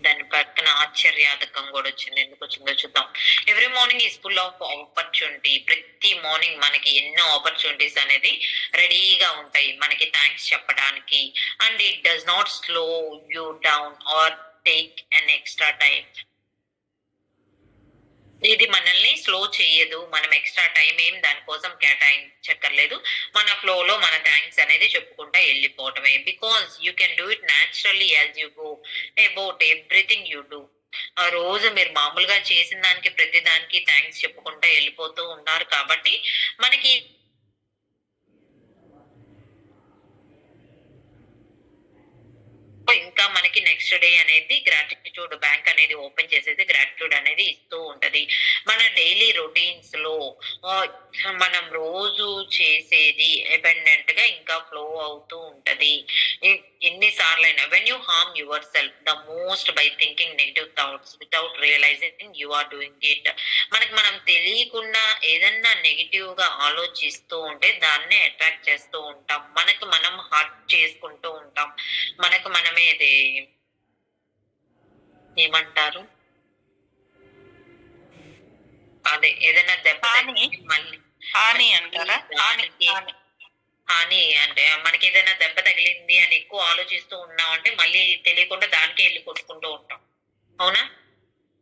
దాని పక్కన ఆశ్చర్యార్థకం కూడా వచ్చింది, ఎందుకు వచ్చిందో చూద్దాం. Every morning is full of opportunity. ప్రతి మార్నింగ్ మనకి ఎన్నో ఆపర్చునిటీస్ అనేది రెడీగా ఉంటాయి మనకి థ్యాంక్స్ చెప్పడానికి. And it does not slow you down are take an extra time. ఇది మనల్ని స్లో చేయదు, మనం ఎక్స్ట్రా టైం ఏం దానికోసం కేటాయించక్కర్లేదు. మన ఫ్లోలో మన థ్యాంక్స్ అనేది చెప్పుకుంటా వెళ్ళిపోవటమే. Because you can do it naturally as you go about everything you do. ఆ రోజు మీరు మామూలుగా చేసిన దానికి ప్రతి దానికి థ్యాంక్స్ చెప్పుకుంటా వెళ్ళిపోతూ ఉన్నారు కాబట్టి మనకి ఇంకా మనకి నెక్స్ట్ డే అనేది గ్రాటిట్యూడ్ బ్యాంక్ అనేది ఓపెన్ చేసేది గ్రాటిట్యూడ్ అనేది ఇస్తూ ఉంటది. మన డైలీ రొటీన్స్ లో మనం రోజు చేసేది అబెండెంట్ గా ఇంకా ఫ్లో అవుతూ ఉంటది. ఎన్నిసార్లైనా when you harm yourself the most by thinking negative thoughts without realizing you are doing it, మనకి మనం తెలియకుండా ఏదన్నా నెగిటివ్ గా ఆలోచిస్తూ ఉంటే దాన్నే అట్రాక్ట్ చేస్తూ ఉంటాం, మనకు మనం హర్ట్ చేసుకుంటూ ఉంటాం, మనకు మనమే ఇది ఏమంటారు అదే ఏదైనా దెబ్బ హాని. తగిలి మళ్ళీ హాని అంటారా? హాని హాని. హాని అంటే మనకి ఏదైనా దెబ్బ తగిలింది అని ఎక్కువ ఆలోచిస్తూ ఉన్నాం అంటే మళ్ళీ తెలియకుండా దానికే వెళ్ళి కొట్టుకుంటూ ఉంటాం, అవునా?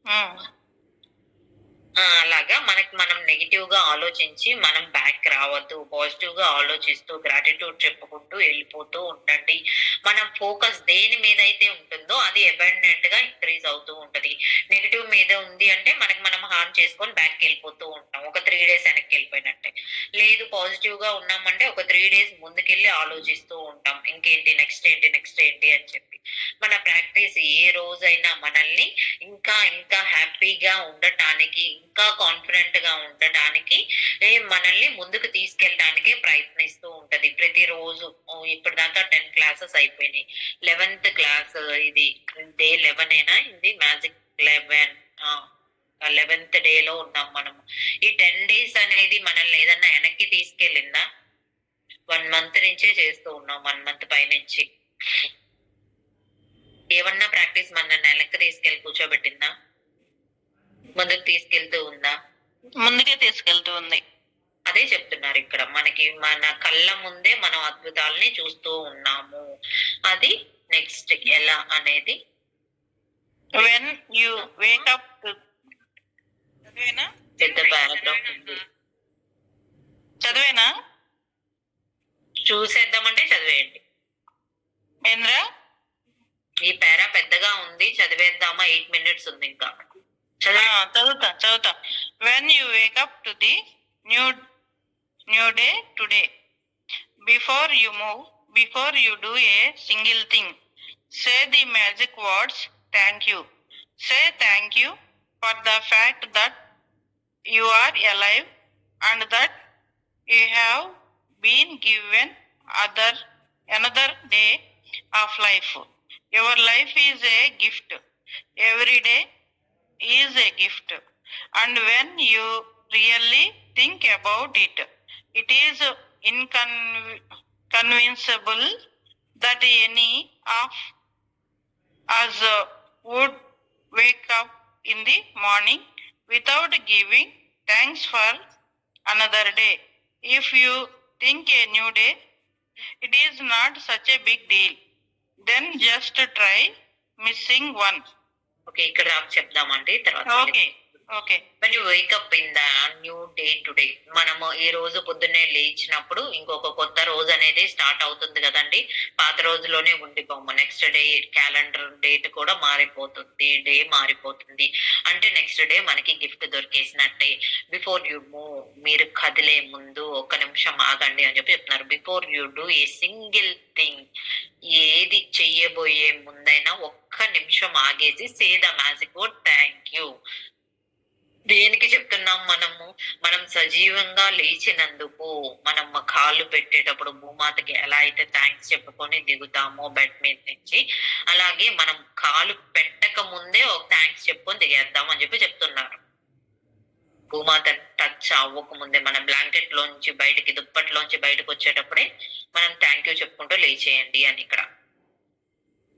ఉమ్. అలాగా మనకి మనం నెగిటివ్ గా ఆలోచించి మనం బ్యాక్ రావద్దు, పాజిటివ్ గా ఆలోచిస్తూ గ్రాటిట్యూడ్ చెప్పుకుంటూ వెళ్ళిపోతూ ఉండండి. మన ఫోకస్ దేని మీద అయితే ఉంటుందో అది అబండెంట్ గా ఇంక్రీజ్ అవుతూ ఉంటది. నెగిటివ్ మీద ఉంది అంటే మనకి మనం హార్మ్ చేసుకొని బ్యాక్ వెళ్ళిపోతూ ఉంటాం, ఒక 3 days వెనక్కి వెళ్ళిపోయినట్టే. లేదు పాజిటివ్ గా ఉన్నామంటే ఒక 3 days ముందుకెళ్ళి ఆలోచిస్తూ ఉంటాం, ఇంకేంటి నెక్స్ట్ ఏంటి నెక్స్ట్ ఏంటి అని చెప్పి. మన ప్రాక్టీస్ ఏ రోజైనా మనల్ని ఇంకా ఇంకా హ్యాపీగా ఉండటానికి, ఇంకా కాన్ఫిడెంట్ గా ఉండటానికి, మనల్ని ముందుకు తీసుకెళ్ళడానికి ప్రయత్నిస్తూ ఉంటది ప్రతిరోజు. ఇప్పటిదాకా 10 క్లాసెస్ అయిపోయినాయి, 11th క్లాస్ ఇది, డే 11 ఇది మ్యాజిక్ 11th డే లో ఉన్నాం మనము. ఈ 10 days అనేది మనల్ని ఏదన్నా వెనక్కి తీసుకెళ్ళిందా? 1 month నుంచే చేస్తూ ఉన్నాం, 1 month పైనుంచి. ఏమన్నా ప్రాక్టీస్ మన వెనక్కి తీసుకెళ్ళి కూర్చోబెట్టిందా? ముందుకు తీసుకెళ్తూ ఉందా? ముందుకే తీసుకెళ్తూ ఉంది. అదే చెప్తున్నారు ఇక్కడ, మనకి మన కళ్ళ ముందే మనం అద్భుతాలని చూస్తూ ఉన్నాము. అది నెక్స్ట్ ఎలా అనేది వెన్ యూ వేకప్ చదివేనా? పెద్ద పారాగ్రాఫ్ ఉంది, చదివేనా? చూసేద్దామంటే చదివేయండి. ఏంద్రా? ఈ పారా పెద్దగా ఉంది, చదివేద్దామా? 8 minutes ఉంది ఇంకా. చదువుతా. When you wake up to the new day today, before you move, before you do a single thing, say the magic words thank you. Say thank you for the fact that you are alive and that you have been given another day of life. Your life is a gift. Every day is a gift. And when you really think about it, it is inconceivable that any of us would wake up in the morning without giving thanks for another day. If you think a new day, it is not such a big deal. Then just try missing one. Okay, ఇక్కడ చెప్దామండి తర్వాత. Okay. when you wake up in the new day today, మనము ఈ రోజు పొద్దున్నే లేచినప్పుడు ఇంకొక కొత్త రోజు అనేది స్టార్ట్ అవుతుంది కదండి. పాత రోజులోనే ఉండిపోము, నెక్స్ట్ డే క్యాలెండర్ డేట్ కూడా మారిపోతుంది, డే మారిపోతుంది. అంటే నెక్స్ట్ డే మనకి గిఫ్ట్ దొరికేసినట్టే. బిఫోర్ యూ మూవ్, మీరు కదిలే ముందు ఒక్క నిమిషం ఆగండి అని చెప్పి చెప్తున్నారు. Before you do a single thing, ఏది చెయ్యబోయే ముందైనా ఒక్క నిమిషం ఆగేసి say the magic word thank you. దేనికి చెప్తున్నాం? మనం సజీవంగా లేచినందుకు, మనం కాళ్ళు పెట్టేటప్పుడు భూమాతకి ఎలా అయితే థ్యాంక్స్ చెప్పుకొని దిగుతామో బెడ్ మీద నుంచి, అలాగే మనం కాలు పెట్టక ముందే ఒక థ్యాంక్స్ చెప్పుకొని దిగేద్దాం అని చెప్పి చెప్తున్నారు. భూమాత టచ్ అవ్వక ముందే, మన బ్లాంకెట్ లోంచి బయటకి, దుప్పట్లోంచి బయటకు వచ్చేటప్పుడే మనం థ్యాంక్ యూ చెప్పుకుంటూ లేచేయండి అని ఇక్కడ.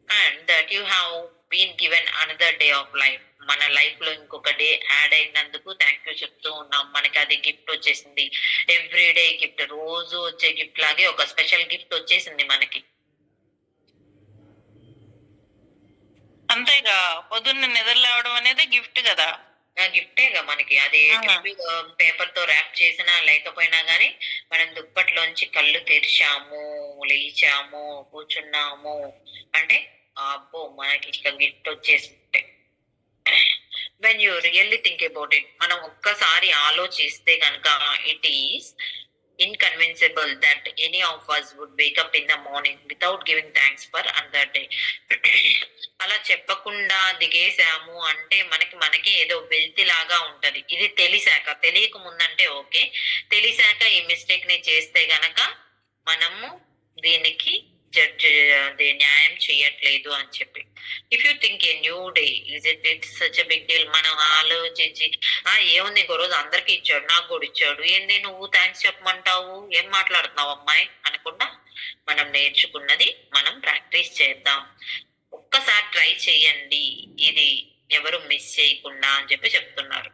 And that you have been given another day of life, మన లైఫ్ లో ఇంకొక డే యాడ్ అయినందుకు థ్యాంక్ యూ చెప్తూ ఉన్నాం. మనకి అది గిఫ్ట్ వచ్చేసింది, ఎవ్రీడే గిఫ్ట్, రోజు వచ్చే గిఫ్ట్ లాగే ఒక స్పెషల్ గిఫ్ట్ వచ్చేసింది మనకి. అంతేగా, పొద్దున్న నిద్ర లేవడం అనేది గిఫ్ట్ కదా. గిఫ్టేగా మనకి. అది పేపర్ తో ర్యాప్ చేసినా లేకపోయినా గానీ మనం దుప్పట్లోంచి కళ్ళు తెరిచాము, లేచాము, కూర్చున్నాము అంటే అబ్బో మనకి ఇక గిఫ్ట్ వచ్చేసింది. When you really think about it, మనం ఒక్కసారి ఆలోచిస్తే కనుక, it is inconceivable that any of us would wake up in the morning without giving thanks for another day. అలా చెప్పకుండా దిగేసాము అంటే మనకి ఏదో వెల్తి లాగా ఉంటది. ఇది తెలిసాక, తెలియక ముందంటే ఓకే, తెలిసాక ఈ మిస్టేక్ ని చేస్తే గనక మనము దీనికి జడ్జ్ అది న్యాయం చేయట్లేదు అని చెప్పి. If you think a new day it's such big deal, మనం ఆలోచించి ఏముంది ఇంకో రోజు అందరికి ఇచ్చాడు నాకు కూడా ఇచ్చాడు, ఏంది నువ్వు థ్యాంక్స్ చెప్పమంటావు, ఏం మాట్లాడుతున్నావు అమ్మాయి అనకుండా మనం నేర్చుకున్నది మనం ప్రాక్టీస్ చేద్దాం. ఒక్కసారి ట్రై చేయండి, ఇది ఎవరు మిస్ చేయకుండా అని చెప్పి చెప్తున్నారు.